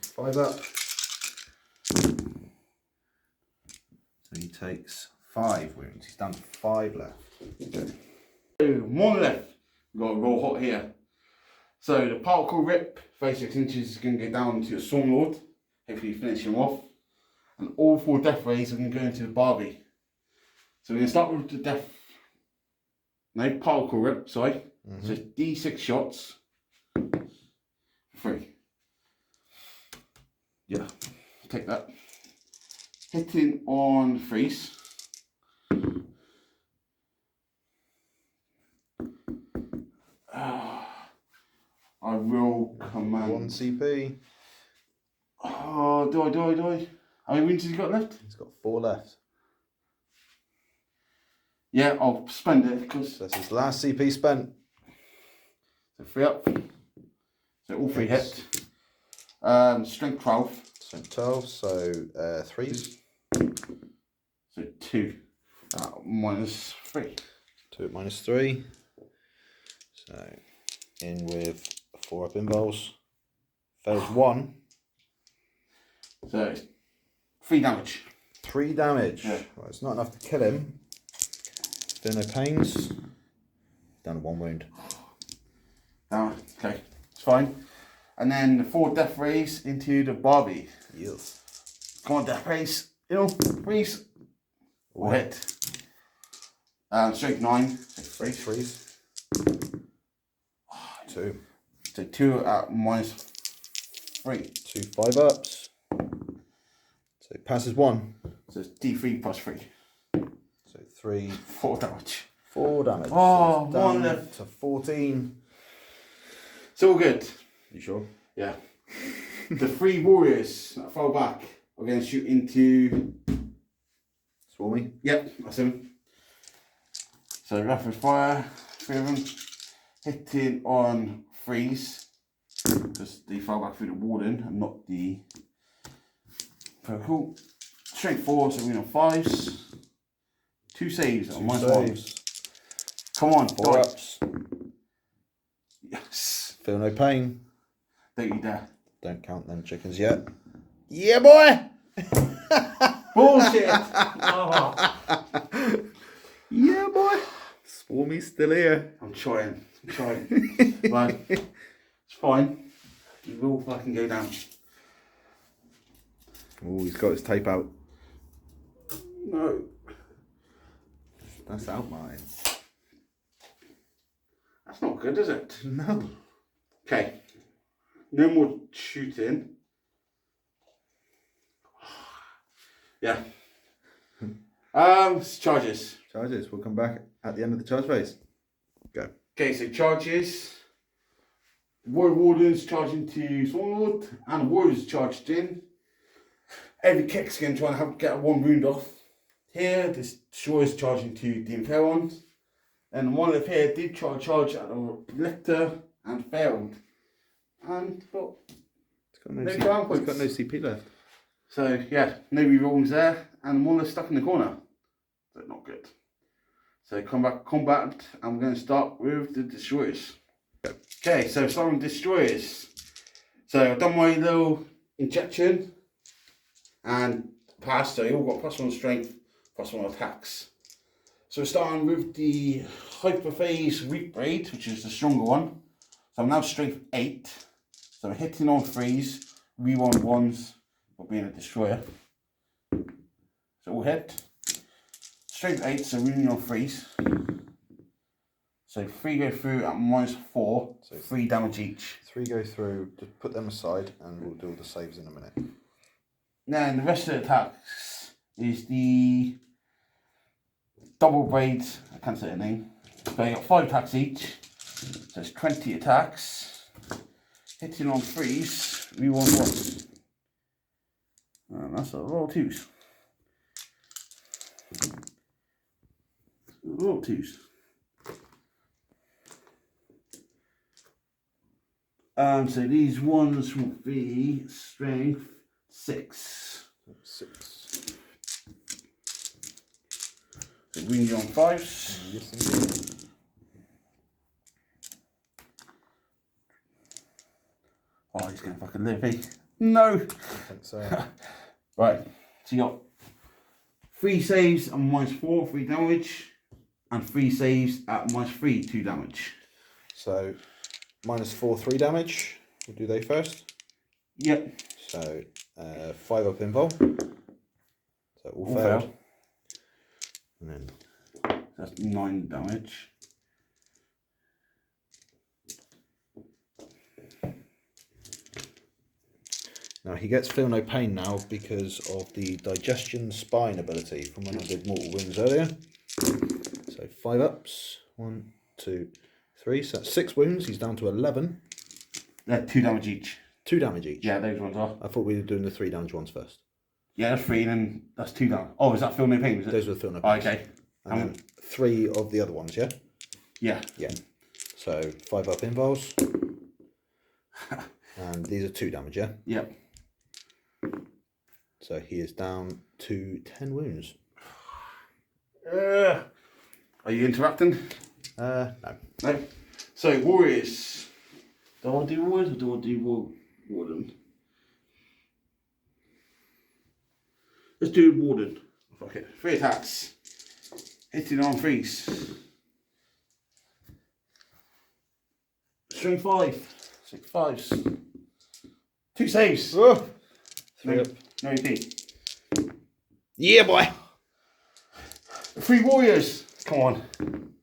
5 up. So he takes 5 wounds. He's done 5 left. Okay. So, monolith. We've got a roll hot here. So the particle rip, 36 inches, is going to go down to a Warlord. Hopefully finish him off. And all 4 death rays are going to go into the Barbie. So we're going to start with the death. No, particle rip, sorry. So it's D6 shots. 3. Yeah, take that. Hitting on 3s. I will command 1 CP. Oh, do I? How many wounds has he got left? He's got 4 left. Yeah, I'll spend it because So that's his last CP spent. so 3 up. So all 3 hit. Strength 12. Strength 12, so 3s. So 2. Minus 3. 2 at minus 3. So in with 4 up invols. Phase 1. So it's 3 damage. 3 damage. Yeah. Well, it's not enough to kill him. Feel no pains. Down to 1 wound. Okay, it's fine. And then the 4 death rays into the Barbie. Yes. Come on, death rays. Freeze. Or hit. Strength 9. So 3. 3s. 2. So 2 at minus 3. 2 5 ups. So it passes 1. So it's D3 plus 3. So 3. 4 damage. 4 damage. Oh, so down 1 left. to 14. It's all good. You sure? Yeah. The 3 warriors that fell back are going to shoot into. Swarmy? Yep, that's him. So rapid fire, 3 of them. Hitting on 3s. Because they fell back through the Warden and not the protocol. Strength 4, so we're on 5s. 2 saves on minus 1. Come on, 4 die. ups. Yes. Feel no pain. Don't you dare. Don't count them chickens yet. Yeah, boy! Bullshit! Oh. Yeah, boy! Swarmy's still here. I'm trying. Right. It's fine. You will fucking go down. Oh, he's got his tape out. No. That's out mine. That's not good, is it? No. Okay. No more shooting. Yeah. Charges. Charges. We'll come back at the end of the charge phase. Go. Okay, so charges. Warden's charging to Warlord, and Warriors charged in. Every kick skin trying to help get 1 wound off. Here, this Destroyer's charging to the Phaeron. And the monolith here did try to charge at the Lictor and failed. And well, It's got no, no C- ground it's points. got no CP left. So yeah, no rerolls there, and the monolith stuck in the corner. So not good. So combat, I'm going to start with the Destroyers. Okay, so starting with Destroyers. So I've done my little injection and pass, so you all got +1 strength, +1 attacks. So we're starting with the Hyperphase Weak Braid, which is the stronger one. So I'm now strength 8. So I'm hitting on 3s, re-1 1s for being a destroyer. So all hit. Strength 8, so re on 3s. So 3 go through at -4, so 3 damage each. 3 go through, just put them aside and we'll do all the saves in a minute. Then the rest of the attacks is the double braids, I can't say the name. So you got 5 attacks each, so it's 20 attacks. Hitting on 3s, re-1 1s. And that's a lot of 2s. A lot of 2s. So these ones will be strength 6. 6. So we on 5s. Yes, indeed. Oh, he's gonna fucking live, eh? No! I think so. Right, so you got 3 saves and -4, 3 damage, and 3 saves at -3, 2 damage. So, -4, 3 damage. We'll do they first. Yep. So, 5 up invul. So, all All failed. failed. And then That's 9 damage. now he gets feel no pain now because of the digestion spine ability from when I did mortal wounds earlier. So 5 ups. 1, 2, 3. So that's 6 wounds. He's down to 11. They're 2 damage each. 2 damage each. Yeah, those ones are. I thought we were doing the 3 damage ones first. Yeah, that's 3, and then that's 2 damage. Oh, is that feel no pain? Was it? Those were the feel no Oh, pain. okay. And then 3 of the other ones, yeah? Yeah. Yeah. So 5 up invuls. And these are 2 damage, yeah? Yep. So he is down to 10 wounds. Are you interrupting? No. No. So Warriors. Do I want to do Warriors or do I want to do Warden? Let's do Warden. Fuck it. 3 attacks. Hitting on 3s. Strength 5. 6 5s. 2 saves. Oh. 3 No, up. no EP. Yeah, boy. 3 Warriors. Come on.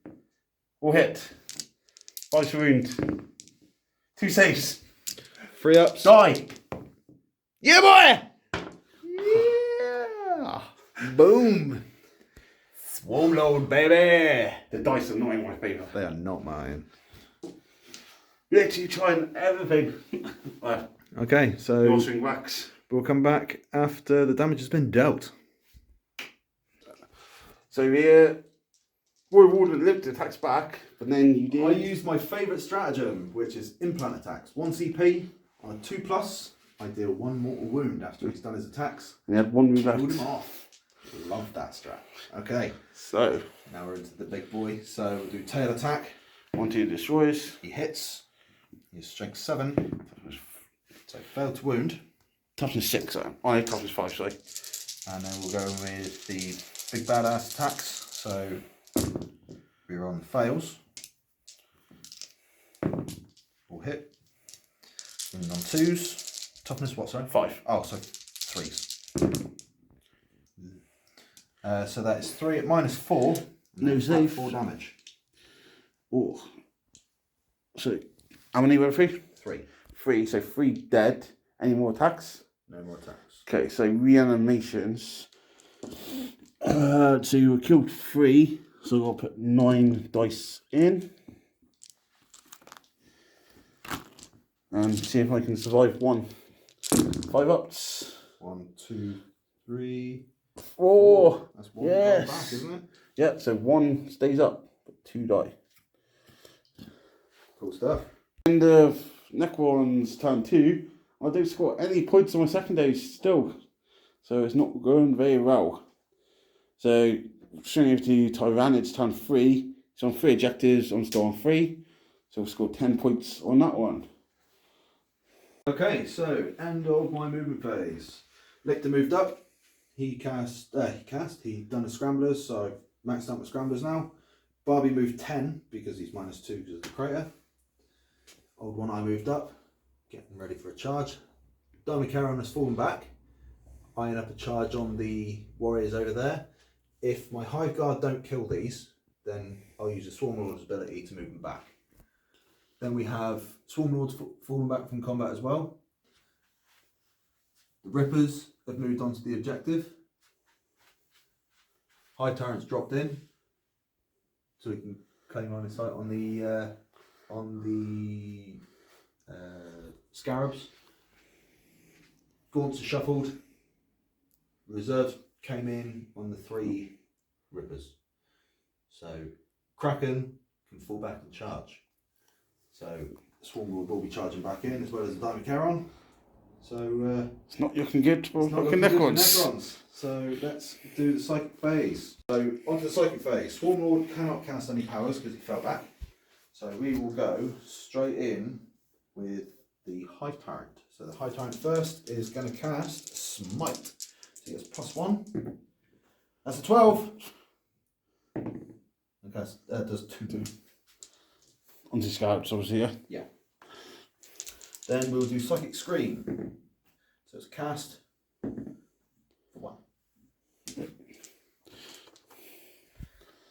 All hit. 5 wound. 2 saves. 3 ups. Die. Yeah, boy. Yeah. Boom. Warlord, baby. The dice are not in my favour. They are not mine. Literally trying everything. Okay, so Your swing wax. we'll come back after the damage has been dealt. So here, Warden lived attacks back, but then you did. I used my favourite stratagem, which is implant attacks. 1 CP on a 2+. I deal 1 mortal wound after he's done his attacks. And he had 1 move Hold him left. off. Love that strat. Okay, So, now we're into the big boy. So we'll do tail attack. 1-2 destroys. He hits. He's strength 7. So failed to wound. Toughness 6, toughness 5, sorry. And then we'll go with the big badass attacks. So we're on fails. We'll hit. And on 2s. Toughness what, sorry? 5. Oh, so 3s. So that is 3 at -4. No save. 4 damage. Oh. So, how many were 3? 3. 3, so 3 dead. Any more attacks? No more attacks. Okay, so reanimations. So you were killed 3, so I'll put 9 dice in. And see if I can survive 1. 5 ups. 1, 2, 3, 4. That's 1 Yes. back, isn't it? Yeah, so 1 stays up, but 2 die. Cool stuff. End of Necrons turn 2. I don't score any points on my secondaries still. So it's not going very well. So swinging over to Tyranids turn 3. So on 3 objectives, I'm still on 3. So I'll score 10 points on that one. Okay, so end of my movement phase. Lictor moved up. He done the scramblers, so I've maxed out my scramblers now. Barbie moved 10 because he's -2 because of the crater. Old One Eye moved up, getting ready for a charge. Dynastic has fallen back, eyeing up a charge on the warriors over there. If my Hive Guard don't kill these, then I'll use a Swarm Lord's ability to move them back. Then we have Swarm Lords falling back from combat as well. The Rippers have moved on to the objective. High Tyrants dropped in, so we can claim line of sight on the Scarabs. Gaunts are shuffled. Reserves came in on the 3 Rippers. So Kraken can fall back and charge. So Swarm Lord will be charging back in, as well as the Dynastic. So It's not looking good for it's not fucking looking good for Necrons. Necrons. So let's do the psychic phase. So onto the psychic phase. Swarm Lord cannot cast any powers because he fell back. So we will go straight in with the Hive Tyrant. So the Hive Tyrant first is going to cast Smite. So he gets +1. That's a 12. Okay, that does 2. Onto Scouts, obviously, yeah. Yeah. Then we'll do Psychic Scream. So it's cast for 1.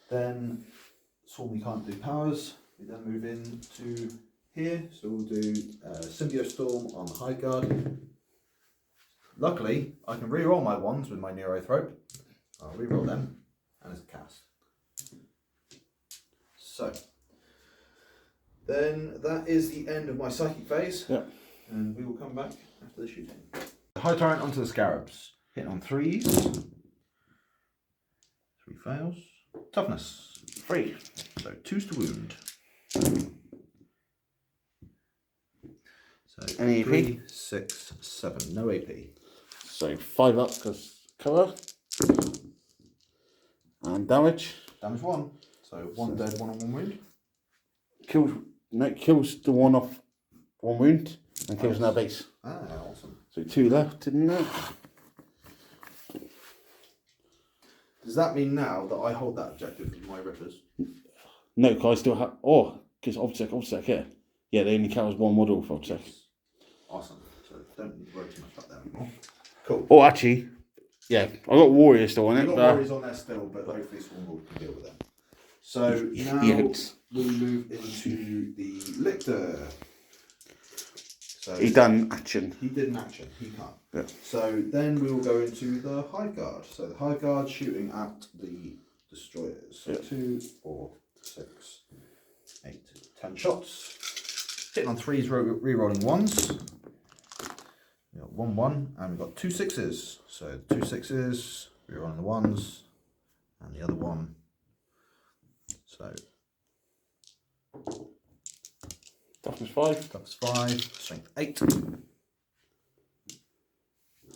Then Swarm we can't do powers. We then move into here. So we'll do Symbio Storm on the High Guard. Luckily, I can re-roll my ones with my Neurothrope. I'll re-roll them and it's a cast. So then that is the end of my psychic phase. Yeah. And we will come back after the shooting. The High Tyrant onto the Scarabs. Hitting on 3s. 3 fails. Toughness 3. So 2s to wound. So Any AP? 3, 6, 7. No AP. So 5 up because cover. And damage. Damage 1. So 1 dead, 1 on 1 wound. Kills the one off 1 wound and kills Nice. our base. Ah, awesome. So 2 left, didn't it? Does that mean now that I hold that objective with my Rippers? No, because I still have. Oh, because obsec, yeah. Yeah, they only count as 1 model for obsec. Awesome. So don't need to worry too much about that anymore. Cool. Oh, actually, yeah, I got Warriors still on it. You've got Warriors on there still, but hopefully Swarm Lord can deal with them. So now Yes. we move into the Lictor. So He done action. he did an action, he can't. Yeah. So then we will go into the Hive Guard. So the Hive Guard shooting at the destroyers. So Yeah. 2, 4, 6, 8, 10 shots. Hitting on 3s, re-rolling 1s. We got 1, 1, and we've got 2 6s. So 2 6s, re-rolling the 1s, and the other one. So Toughness 5. that's 5, strength 8.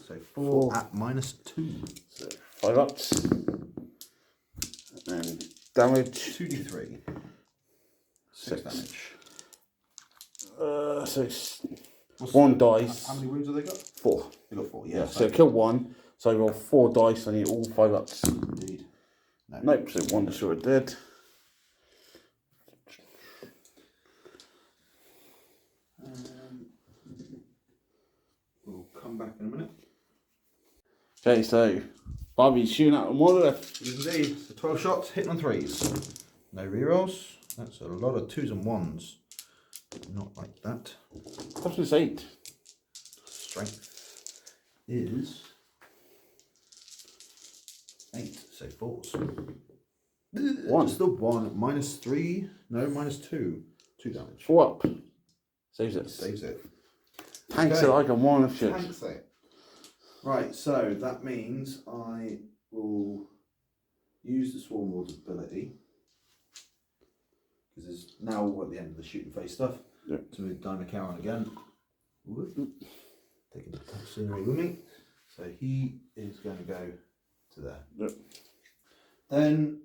So 4 at -2. So 5 ups. And damage. 2d3. 6 damage. So it's one dice. How many wounds have they got? 4. They got 4, Yeah, so kill 1. So I roll 4 dice, I need all 5 ups. Indeed. No. Nope, so 1 destroyer dead. We'll come back in a minute. Okay, so Barbie's shooting at the monolith. Indeed. So 12 shots, hitting on 3s. No rerolls. That's a lot of 2s and 1s. Not like that. Toughness 8. Strength is 8, so 4s. 1. Just the 1, -3, no, -2. 2 damage. 4 up. Saves it. Saves it. Tanks Okay. it like a monolith should. Tanks it. Right, so that means I will use the Swarm Lord's ability, because it's now all at the end of the shooting phase stuff, to move Dynastic again. Taking the top scenery with me. So he is going to go to there. Yep. Then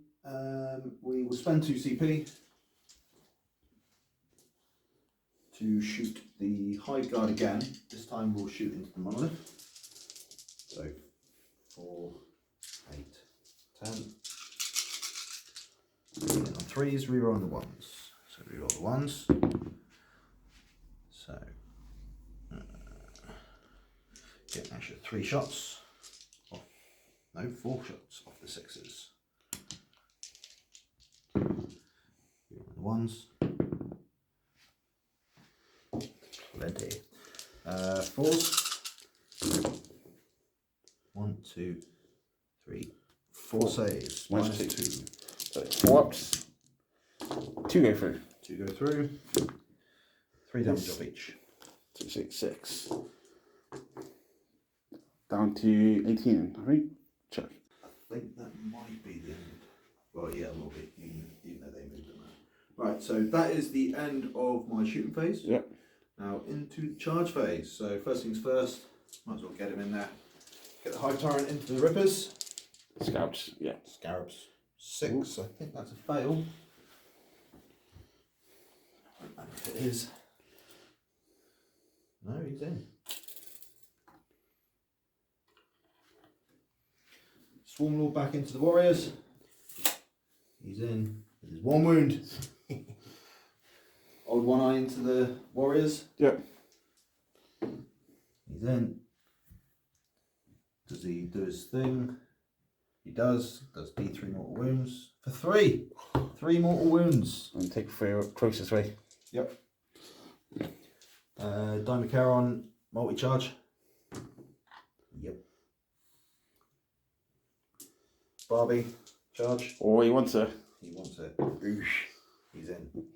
we will spend 2 CP to shoot the Hive Guard again. This time we'll shoot into the monolith. So 4, 8, 10. And on 3s, reroll the 1s. So reroll the 1s. So get an extra 3 shots. Off, no, 4 shots off the 6s. Reroll the 1s. Plenty. 4s. 1, 2, 3, 4 saves. -2. So 4 ups. 2 go through. 2 go through. 3 damage off each. 2, 6, 6. Down to 18, I think. Check. I think that might be the end. Well, yeah, it will be, even though they moved them out. Right, so that is the end of my shooting phase. Yep. Now into the charge phase. So first things first, might as well get him in there. Get the Hive Tyrant into the Rippers. Scouts, yeah. Scarabs 6, I think that's a fail. And if it is, no, he's in. Swarm Lord back into the Warriors. He's in. There's 1 wound. Old One Eye into the Warriors. Yep. He's in. Does he do his thing? He does. Does D3 mortal wounds for 3. 3 mortal wounds. And take Flayer closest way. Yep. Dynastic multi-charge. Yep. Barbie, charge. Oh, he wants a. He wants it. He's in.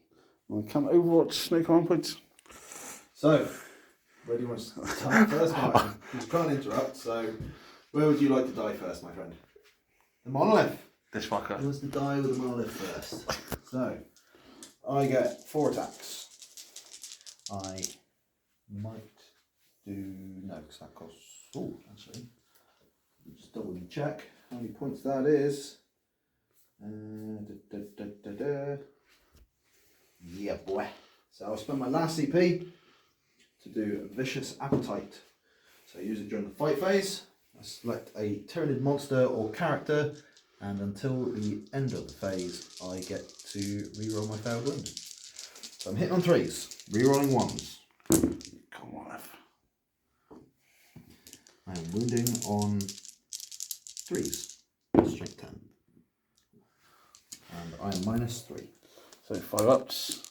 I can't Overwatch Snake on points. So, where do you want to start first, Martin? He's trying to interrupt, so where would you like to die first, my friend? The monolith. This fucker. Who wants to die with the monolith first? So, I get 4 attacks. I might do, no, because that costs, oh, actually, just double check how many points that is. Yeah, boy. So I'll spend my last CP to do a Vicious Appetite. So I use it during the fight phase. I select a Tyranid monster or character, and until the end of the phase, I get to reroll my failed wound. So I'm hitting on 3s, rerolling 1s. Come on. I am wounding on 3s, strength 10. And I am -3. So 5 ups.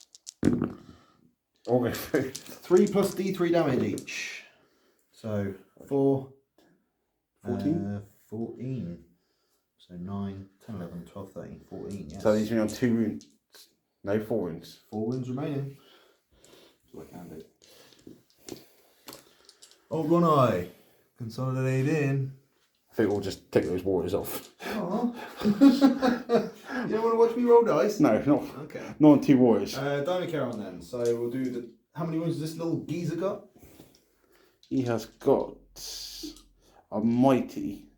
All go through. 3 plus D3 damage each. So 4, 14? 14. So 9, 10, 11, 12, 13, 14, yes. So that leaves me on 2 wounds. No, 4 wounds. 4 wounds remaining. That's what I can do. Old One Eye. Consolidate in. I think we'll just take those warriors off. Aww. You don't want to watch me roll dice? No, not Okay. not on 2 warriors. Dynastic then. So we'll do the. How many wounds has this little geezer got? He has got a mighty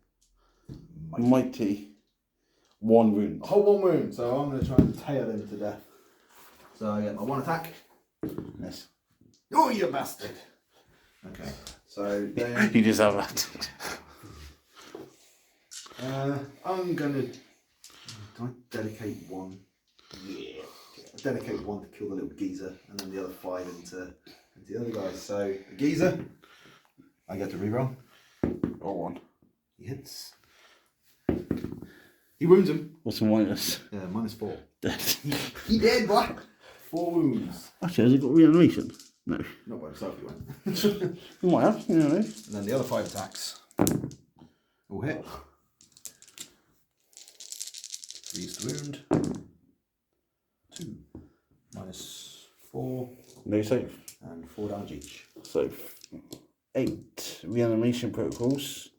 1 wound. A whole 1 wound, so I'm going to try and tail him to death. So I get my 1 attack. Yes. Oh, you bastard! Okay, so then You deserve that. I'm going to dedicate 1. Yeah. I dedicate 1 to kill the little geezer, and then the other 5 into the other guys. So the geezer, I get to reroll. Roll 1. He hits. He wounds him. What's the minus? Yeah, -4. Dead. He dead, boy. 4 wounds. Actually, has he got reanimation? No. Not by himself, he won't. He might have, you know. And then the other 5 attacks will hit. 3 is the wound. 2 -4 No save. and 4 damage each. So 8 reanimation protocols.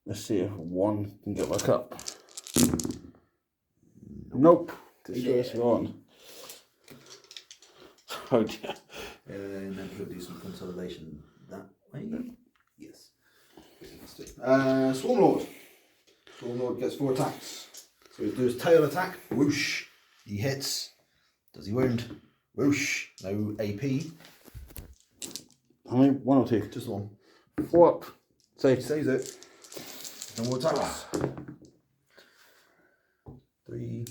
Let's see if 1 can get back up. Nope. This first one. Oh dear. And then he'll do some consolidation that way. Yes. Swarmlord. Swarmlord gets 4 attacks. So he'll do his tail attack. Whoosh. He hits. Does he wound? Whoosh. No AP. How many? 1 or 2? Just 1. 4 up. He Save. saves it. No more attacks. 3.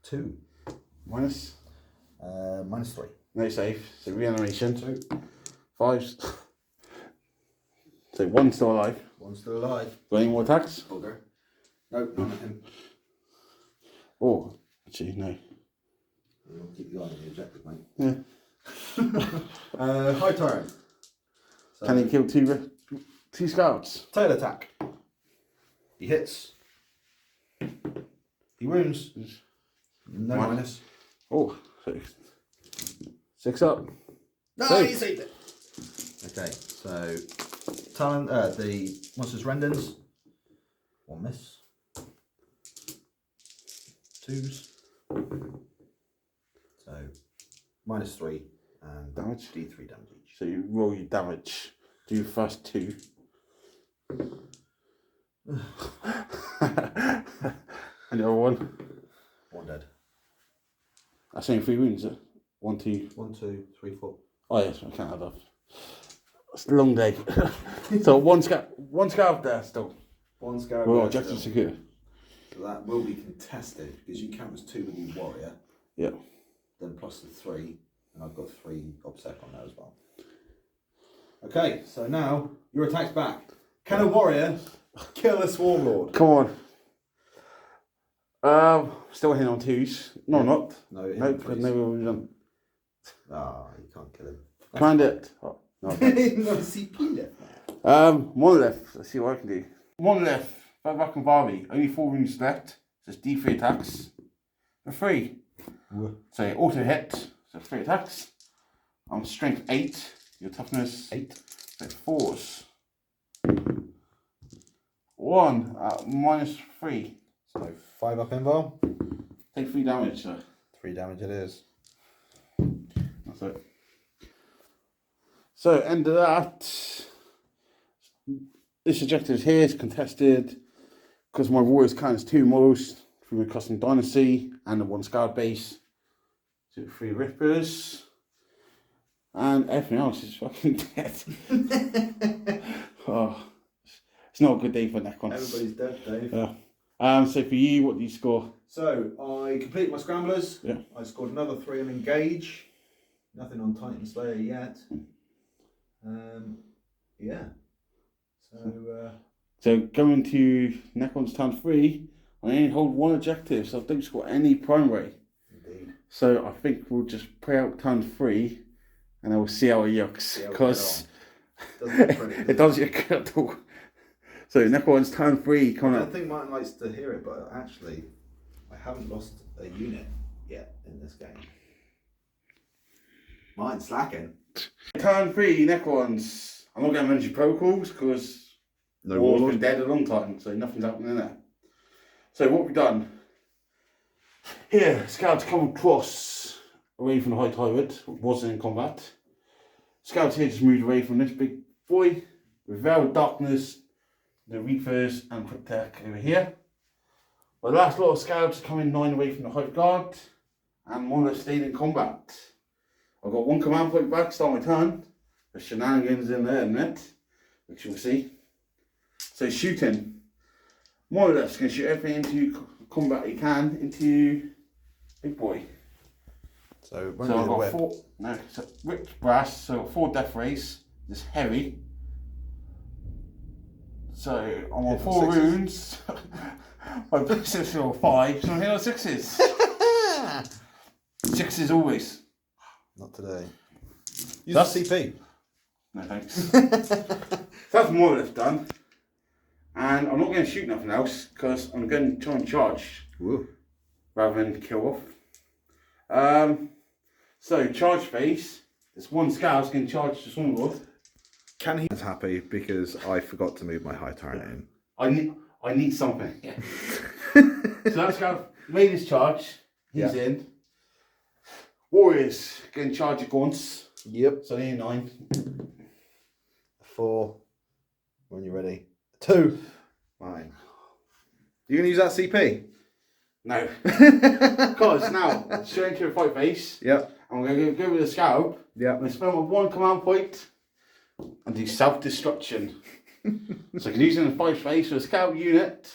2. Minus. -3. No save. So reanimation. 2. 5. So 1 still alive. 1 still alive. Got any more attacks? Bugger. Nope, none of him. Oh, actually, no. We'll keep the eye on the objective, mate. Yeah. High Tyrant. So, Can he kill 2 scouts? tail attack. He hits. He wounds. No One. minus. Oh, so 6 up. No, Save. he saved it. Okay, so talent. The monster's rendons. 1 miss. 2s. So -3 and Damage. D3 damage each. So you roll your damage. Do your first 2. And the other 1. 1 dead. That's only 3 wounds. 1, 2. 1, 2, 3, 4. Oh yes, I can't add up. It's a long day. So one scout there still. 1 scarab. Well, objective secure. So that will be contested because you count as 2 with your warrior. Yeah. Then plus the 3, and I've got 3 obsec on there as well. Okay, so now your attack's back. Can a warrior kill a swarmlord? Come on. Still hitting on 2s. No, not. No, it hit Nope, threes. no, we've done. Ah, you can't kill him. Command it. Oh, no. No CP left. Monolith. Let's see what I can do. Monolith. Back and Barbie. Only 4 wounds left. So it's D3 attacks. For 3. So auto hit. So 3 attacks. I'm strength 8. Your toughness 8. So 4s. 1 -3. So 5 up invul. Take 3 damage. So 3 damage it is. that's it. So end of that. This objective here is contested because my warriors count as 2 models from a custom Dynasty and a 1 scout base. So 3 rippers. And everything else is fucking dead. Oh, it's not a good day for Necrons. Everybody's dead, Dave. Yeah. So for you, what do you score? So I completed my scramblers. Yeah. I scored another 3 on engage. Nothing on Titan Slayer yet. Yeah. So going to Necrons turn 3, I only hold 1 objective, so I don't score any primary. Indeed. So I think we'll just play out turn 3 and then we'll see how it yucks. Because it does yuck at all. So Necrons turn 3 coming I up. think Martin likes to hear it, but actually, I haven't lost a unit yet in this game. Martin's slacking. Turn 3 Necrons. I'm not going to mention protocols because War's been dead a long time, so nothing's happening there. So what we've done here, scouts come across away from the high tyrant, wasn't in combat. Scouts here just moved away from this big boy with Veil of Darkness, the Reapers, and Canoptek over here. My last lot of scouts coming 9 away from the Hype Guard, and monolith stayed in combat. I've got 1 command point back, start my turn. There's shenanigans in there in a minute, which you'll see. So shooting. Monolith's going to shoot everything into combat he can into big boy. So I've got 4, no, so ripped brass, so I've got 4 death rays, this heavy. So I'm on 4 runes. My basics are 5, so I'm hitting on 6s. 6s always. Not today. Use that's CP. No thanks. So that's monolith done. And I'm not going to shoot nothing else because I'm going to try and charge. Woo. Rather than kill off. So charge phase. There's 1 scout going to charge the Warlord. Can he? Is happy because I forgot to move my high Tyranid in. I need something. Yeah. So that scout made his charge. He's in. Warriors going to charge at once. Yep. So they need 9. 4. When you're ready. 2. 9. You gonna use that CP? No. Because now straight into a fight phase. Yep. I'm going to go with the scout. Yep. I'm going to spend my 1 command point and do self-destruction. So I can use it in a fight phase for a scout unit.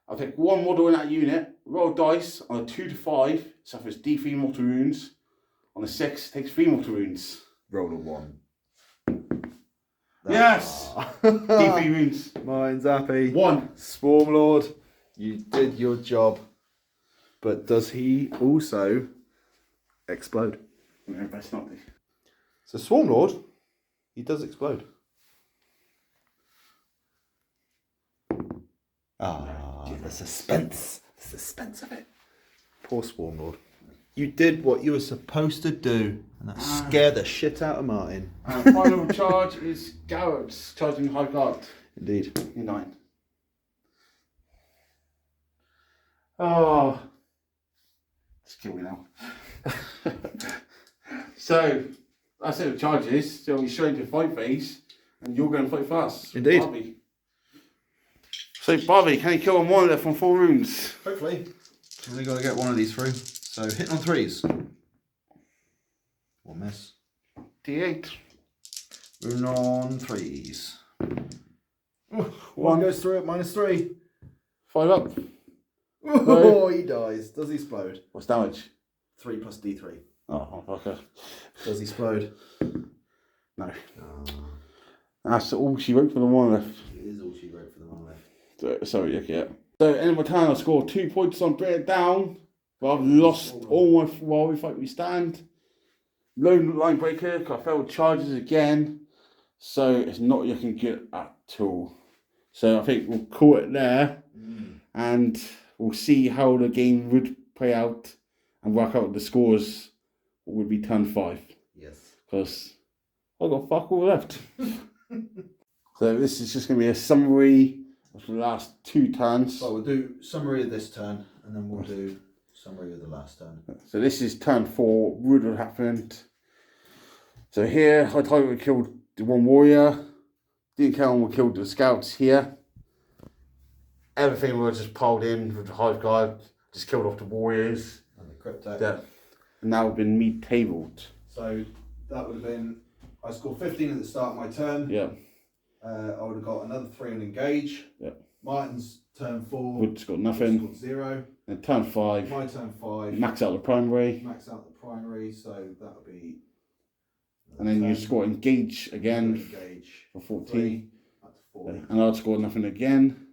I'll take 1 model in that unit, roll dice on a 2 to 5, suffers D3 mortal wounds. On a 6, takes 3 mortal wounds. Roll a 1. Yes! D3 wounds. Mine's happy. 1. Swarmlord, you did your job. But does he also explode? No, best not do. So Swarmlord, he does explode. The suspense. The suspense of it. Poor Swarmlord. You did what you were supposed to do, and that scared the shit out of Martin. And final charge is Garrett's charging high guard. Indeed. In 9. Oh, just kill me now. So that's it. The charges. So we straight into fight phase, and you're going to fight fast. Indeed. Barbie. So Barbie, can you kill a monolith from 4 runes? Hopefully. We've only got to get one of these through. So hitting on 3s. 1 miss. D8. Moving on 3s. One 1 goes through at -3. 5 up. Oh, he dies. Does he explode? What's damage? 3 plus D3. Oh, okay. Does he explode? No. That's all she wrote for the monolith. It is all she wrote for the monolith. Sorry, yeah. So, end of my turn, I scored 2 points on Bring It Down. But I've lost all my while we fight, we stand. Lone line breaker, I failed charges again. So, it's not looking good at all. So, I think we'll call it there. And we'll see how the game would play out and work out the scores. What would be turn 5. Yes. Because I've got fuck all left. So, this is just going to be a summary of the last 2 turns. So we'll do summary of this turn, and then we'll do summary of the last turn. So this is turn 4, would have happened. So here, I thought we killed the 1 warrior. Didn't kill we killed the scouts here. Everything was just piled in with the hive guard. Just killed off the warriors. And the crypto. Yeah. And now been mid-tabled. So that would have been, I scored 15 at the start of my turn. Yeah. I would have got another 3 on engage. Yeah. Martin's turn 4. Wood's got nothing. Scored 0. And turn 5. My turn 5. Max out the primary. Max out the primary, so that would be. And then you score engage again Engage for 14. Up to 40. And I'd score nothing again.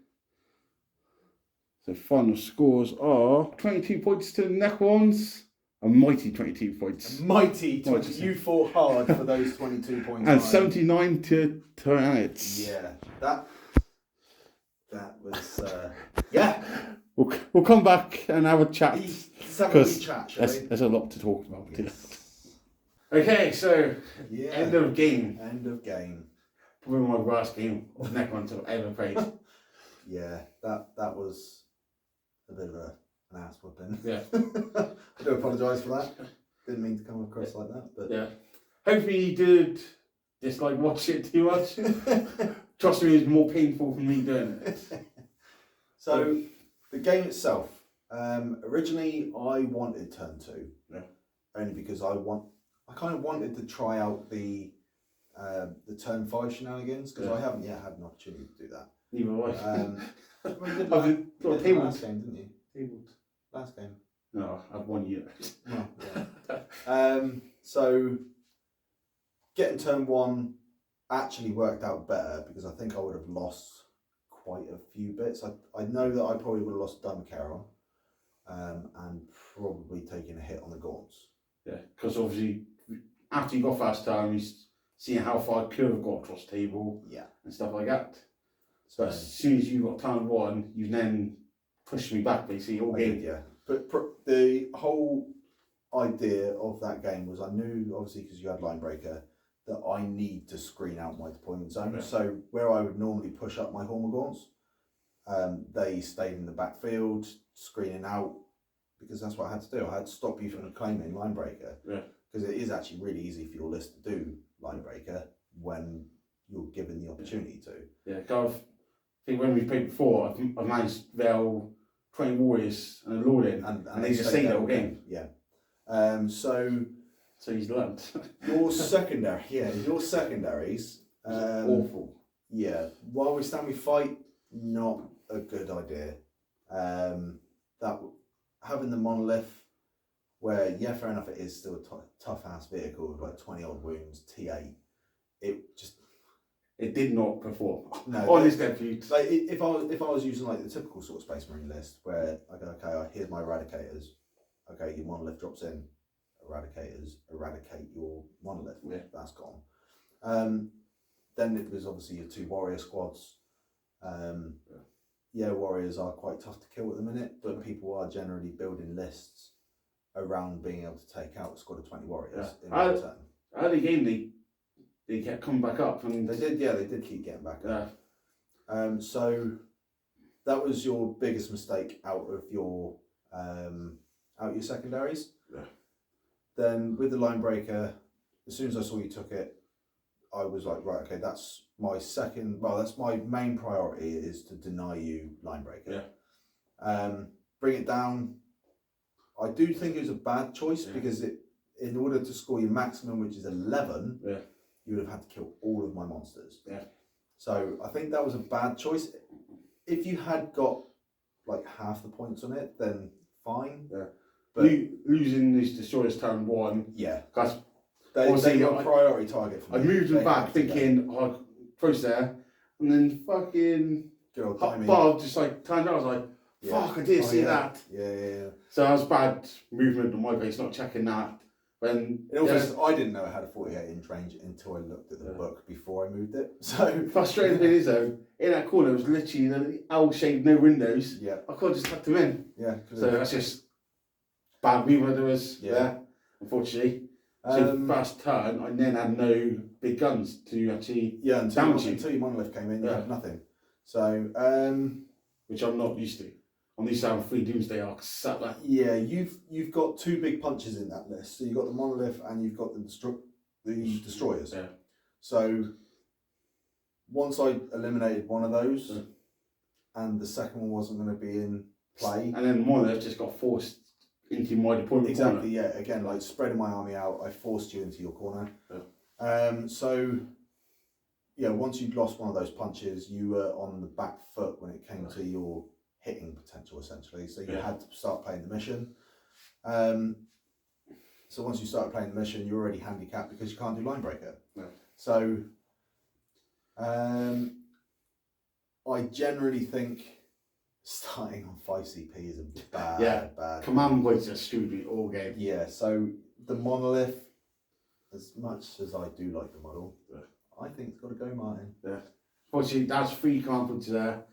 So final scores are 22 points to the Necrons. A mighty 22 points. Mighty 20. You fought hard for those 22 points. And 79 to Tyranids. Yeah, that was yeah. We'll come back and have a chat. Let's have a wee chat, shall we? There's a lot to talk about. Yes. Okay, so Yeah. end of game. End of game. Probably my worst game of Necrons I've ever played. Yeah, that was a bit of an ass whooping. Yeah. I do apologise for that. Didn't mean to come across like that, but yeah. Hopefully you did dislike watching it too much. Trust me, it's more painful for me doing it. So the game itself, originally I wanted turn 2, only because I kind of wanted to try out the turn 5 shenanigans, because I haven't yet had an opportunity to do that. Neither have I. Well, you did last game, didn't you? Tabled. Last game. No, I've 1 year. Oh, yeah. So getting turn 1 actually worked out better, because I think I would have lost quite a few bits. I know that I probably would have lost Phaeron, and probably taken a hit on the gaunts. Yeah, because obviously after you got fast turn, you seeing how far I could have got across the table, and stuff like that. So but as soon as you got turn 1, you then pushed me back basically all game. Yeah, but the whole idea of that game was, I knew obviously because you had line breaker that I need to screen out my deployment zone. So where I would normally push up my Hormagaunts, they stayed in the backfield screening out, because that's what I had to do. I had to stop you from claiming line breaker, because it is actually really easy for your list to do line breaker when you're given the opportunity to. Yeah, because I think when we played before, I've managed Vel, 20 Warriors and a Lord in, and they just stayed there all game. Yeah. So he's learned. your secondaries. Awful. Yeah. While we stand, we fight. Not a good idea. That having the monolith, where fair enough, it is still a tough ass vehicle with like 20 odd wounds, T8. It did not perform. No. Honest debut. Like if I was using like the typical sort of Space Marine list, where I go, okay, here's my eradicators. Okay, your monolith drops in. Eradicators eradicate your monolith. Yeah. That's gone. Then it was obviously your 2 warrior squads. Warriors are quite tough to kill at the minute, but people are generally building lists around being able to take out a squad of 20 warriors in one turn. Early game, they kept coming back up, and they did keep getting back up. So that was your biggest mistake out of your secondaries. Yeah. Then with the line breaker, as soon as I saw you took it, I was like, right, okay, that's my main priority, is to deny you line breaker. Yeah. Bring it down. I do think it was a bad choice, because in order to score your maximum, which is 11, you would have had to kill all of my monsters. Yeah. So I think that was a bad choice. If you had got like half the points on it, then fine. Yeah. But losing these destroyers turn 1. Yeah. Because they were a priority target for me. I moved them back thinking, close there, and then fucking Bob just like turned out. I was like, fuck, I did see that. Yeah. So that was bad movement on my base, not checking that. When I didn't know I had a 48-inch range until I looked at the book before I moved it. So frustrating thing is though, in that corner was literally the L-shaped, no windows. Yeah. I could have just tucked them in. Yeah. So that's just bad movement there was there, unfortunately. So first turn, I then had no big guns to actually damage you. Until your monolith came in, you had nothing. So which I'm not used to. I'm used to having 3 Doomsday Arcs sat there. Yeah, you've got 2 big punches in that list. So you've got the monolith and you've got the destroyers. Yeah. So once I eliminated one of those, and the second one wasn't going to be in play, and then the monolith just got forced into my deployment corner. Exactly, yeah. Again, like spreading my army out, I forced you into your corner. Yeah. So once you'd lost one of those punches, you were on the back foot when it came to your hitting potential, essentially. So you had to start playing the mission. So once you started playing the mission, you're already handicapped because you can't do line breaker. Yeah. So I generally think starting on 5 CP is a bad. Command points are stupid all game. Yeah, so the monolith, as much as I do like the model, I think it's got to go Martin. Yeah. Fortunately, that's 3 command points there.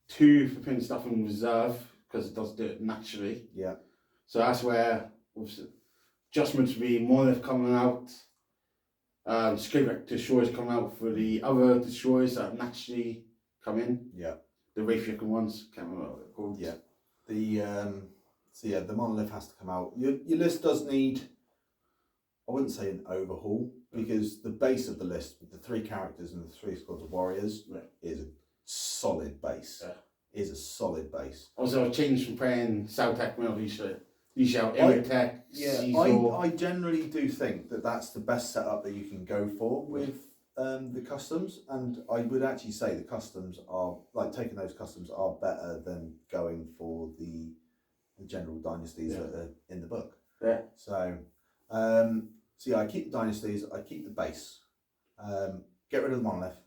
2 for putting stuff in reserve, because it does do it naturally. Yeah. So that's where adjustments would be monolith coming out, Scapegoat destroyers coming out for the other destroyers that naturally come in. Yeah. The Wraithrick ones, can't remember what they're called. Yeah. The monolith has to come out. Your list does need, I wouldn't say an overhaul, because the base of the list with the 3 characters and the 3 squads of warriors is a solid base. Yeah. Is a solid base. Also, I changed from playing Southtech when I used to have Tech. Yeah, I generally do think that that's the best setup that you can go for with the customs, and I would actually say the customs are, like, taking those customs are better than going for the general dynasties that are in the book. Yeah. So, I keep the dynasties, I keep the base. Get rid of the monolith.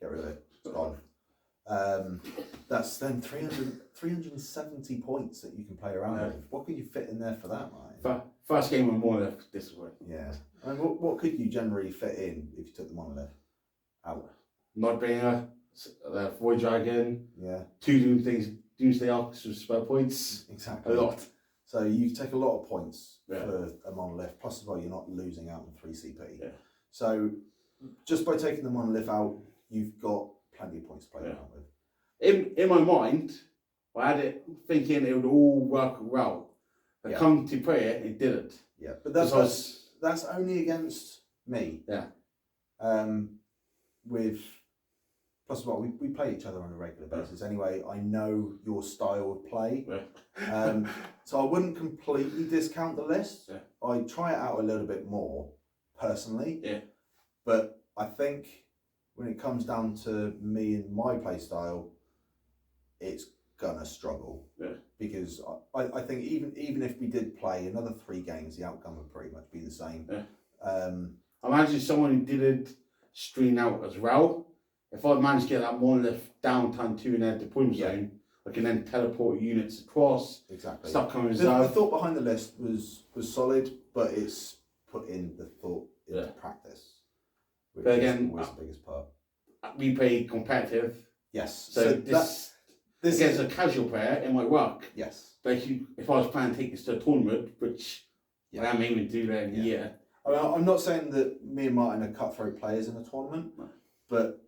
Get rid of it. It's gone. That's then 370 points that you can play around with. What could you fit in there for that, mate? First game on monolith this way. Yeah. I mean, what could you generally fit in if you took the monolith out? Nightbringer, the Void Dragon. Yeah. 2 Doomsday Arcs with spell points. Exactly. A lot. So you take a lot of points for a monolith. Plus, as well, you're not losing out on 3 CP. Yeah. So just by taking the monolith out, you've got plenty of points to play around with. In my mind, I had it thinking it would all work well. I come to play it, it didn't. Yeah, but that's only against me. Yeah. With plus, well, we play each other on a regular basis anyway. I know your style of play. Yeah. So I wouldn't completely discount the list. Yeah. I try it out a little bit more personally. Yeah. But I think when it comes down to me and my play style, it's gonna struggle. Yeah. Because I think even if we did play another 3 games, the outcome would pretty much be the same. Yeah. Imagine someone who didn't stream out as well. If I managed to get that monolith down turn 2 in their deployment zone, I can then teleport units across. Exactly. Start coming the thought behind the list was solid, but it's put in the thought into practice. Which but again, is always the biggest part. We play competitive. Yes. So this against a casual player, it might work. Yes. But if I was planning to take this to a tournament, which I am aiming to do there in a year. I mean, I'm not saying that me and Martin are cutthroat players in a tournament, but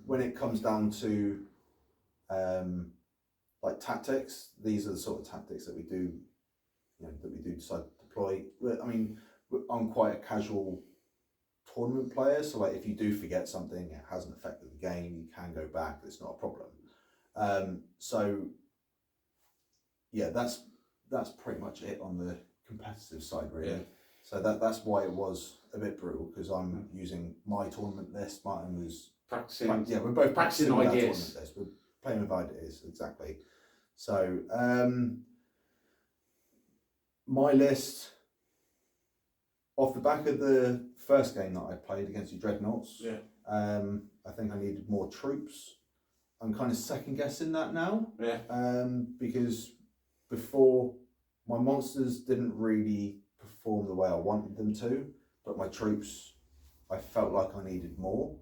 when it comes down to like tactics, these are the sort of tactics that we do, decide to deploy. I mean, I'm quite a casual tournament player, so like if you do forget something, it hasn't affected the game, you can go back, it's not a problem. So yeah, that's pretty much it on the competitive side, really. Yeah. So that's why it was a bit brutal, because I'm using my tournament list. Martin was practicing. We're both practicing ideas. List. We're playing with ideas, exactly. So my list, off the back of the first game that I played against the Dreadnoughts, I think I needed more troops. I'm kind of second guessing that now, because before, my monsters didn't really perform the way I wanted them to, but my troops, I felt like I needed more.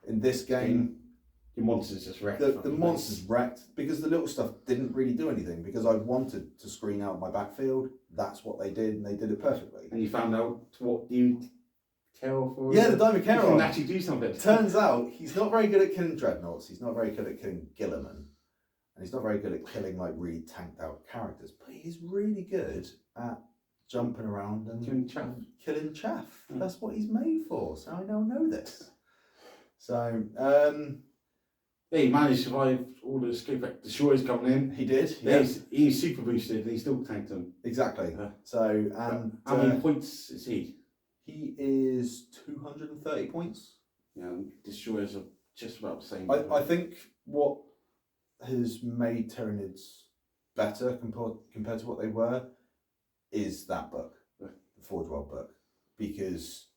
In this game, your monsters just wrecked. The monsters wrecked because the little stuff didn't really do anything, because I wanted to screen out my backfield. That's what they did, and they did it perfectly. And you found out what you care for? Yeah, the Diamond Carol can actually do something. Turns out he's not very good at killing Dreadnoughts. He's not very good at killing Guilliman. And he's not very good at killing like really tanked out characters, but he's really good at jumping around and killing chaff. Yeah. That's what he's made for. So I now know this. So he managed to survive all the escape destroyers coming in. He did. He's super boosted and he still tanked them. Exactly. So and how many points is he? He is 230 points. Yeah, and destroyers are just about the same. I think what has made Tyranids better compared to what they were is that book, the Forge World book, because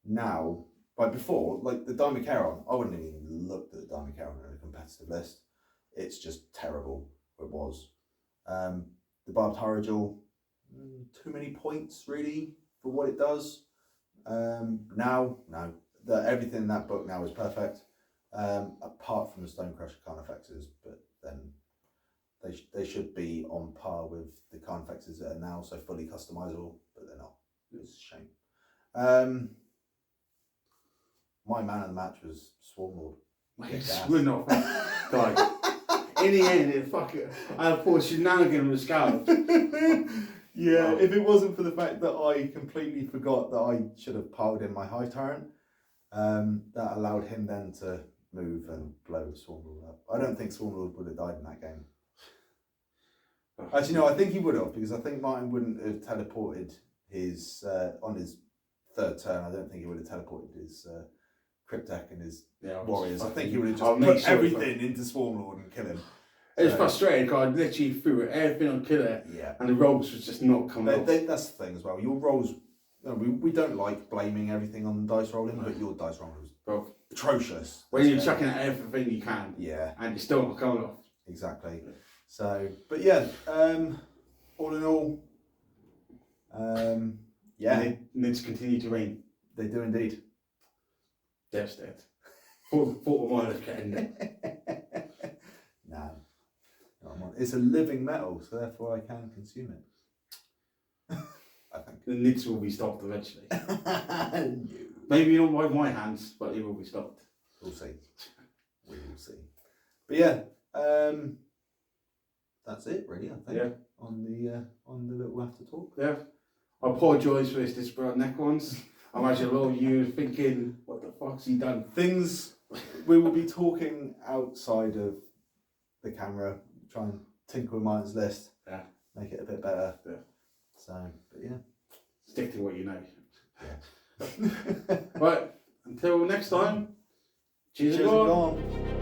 now, like before, like the Diamond Charon, I wouldn't have even looked at the Diamond Charon in a competitive list. It's just terrible. It was. The Barbed Hurrigel, too many points really for what it does. Now, no, everything in that book now is perfect. Apart from the Stonecrusher Carnifexes, but then they should be on par with the Carnifexes that are now so fully customizable, but they're not. It's a shame. My man of the match was Swarmlord. We're not. God. In the end, I had poor shenanigan with the scouts. Yeah, if it wasn't for the fact that I completely forgot that I should have piled in my high tyrant, that allowed him then to move and blow Swarmlord up. I don't think Swarmlord would have died in that game. Actually, no, I think he would have, because I think Martin wouldn't have teleported his, on his third turn, I don't think he would have teleported his Cryptek and his Warriors. I think he would have just put everything into Swarmlord and kill him. It was frustrating because I literally threw everything on killer, and the rolls was just not coming off. That's the thing as well. Your rolls, we don't like blaming everything on dice rolling, but your dice rolling was atrocious. When you're chucking at everything you can, and you're still not coming off. Exactly. So, but yeah, all in all, They need to continue to reign. They do indeed. Devastated. Thought the monolith could end it. No. It's a living metal, so therefore I can consume it. I think. The nids will be stopped eventually. No. Maybe not by my hands, but it will be stopped. We'll see. We will see. But yeah, that's it really, I think. Yeah. On the little after talk. Yeah. I apologise for this disparate Necrons. I imagine a lot of you are thinking, what the fuck's he done? Things we will be talking outside of the camera, try and tinker with Martin's list. Yeah. Make it a bit better. Yeah. So, but yeah. Stick to what you know. Yeah. Right, until next time. Cheers and gone.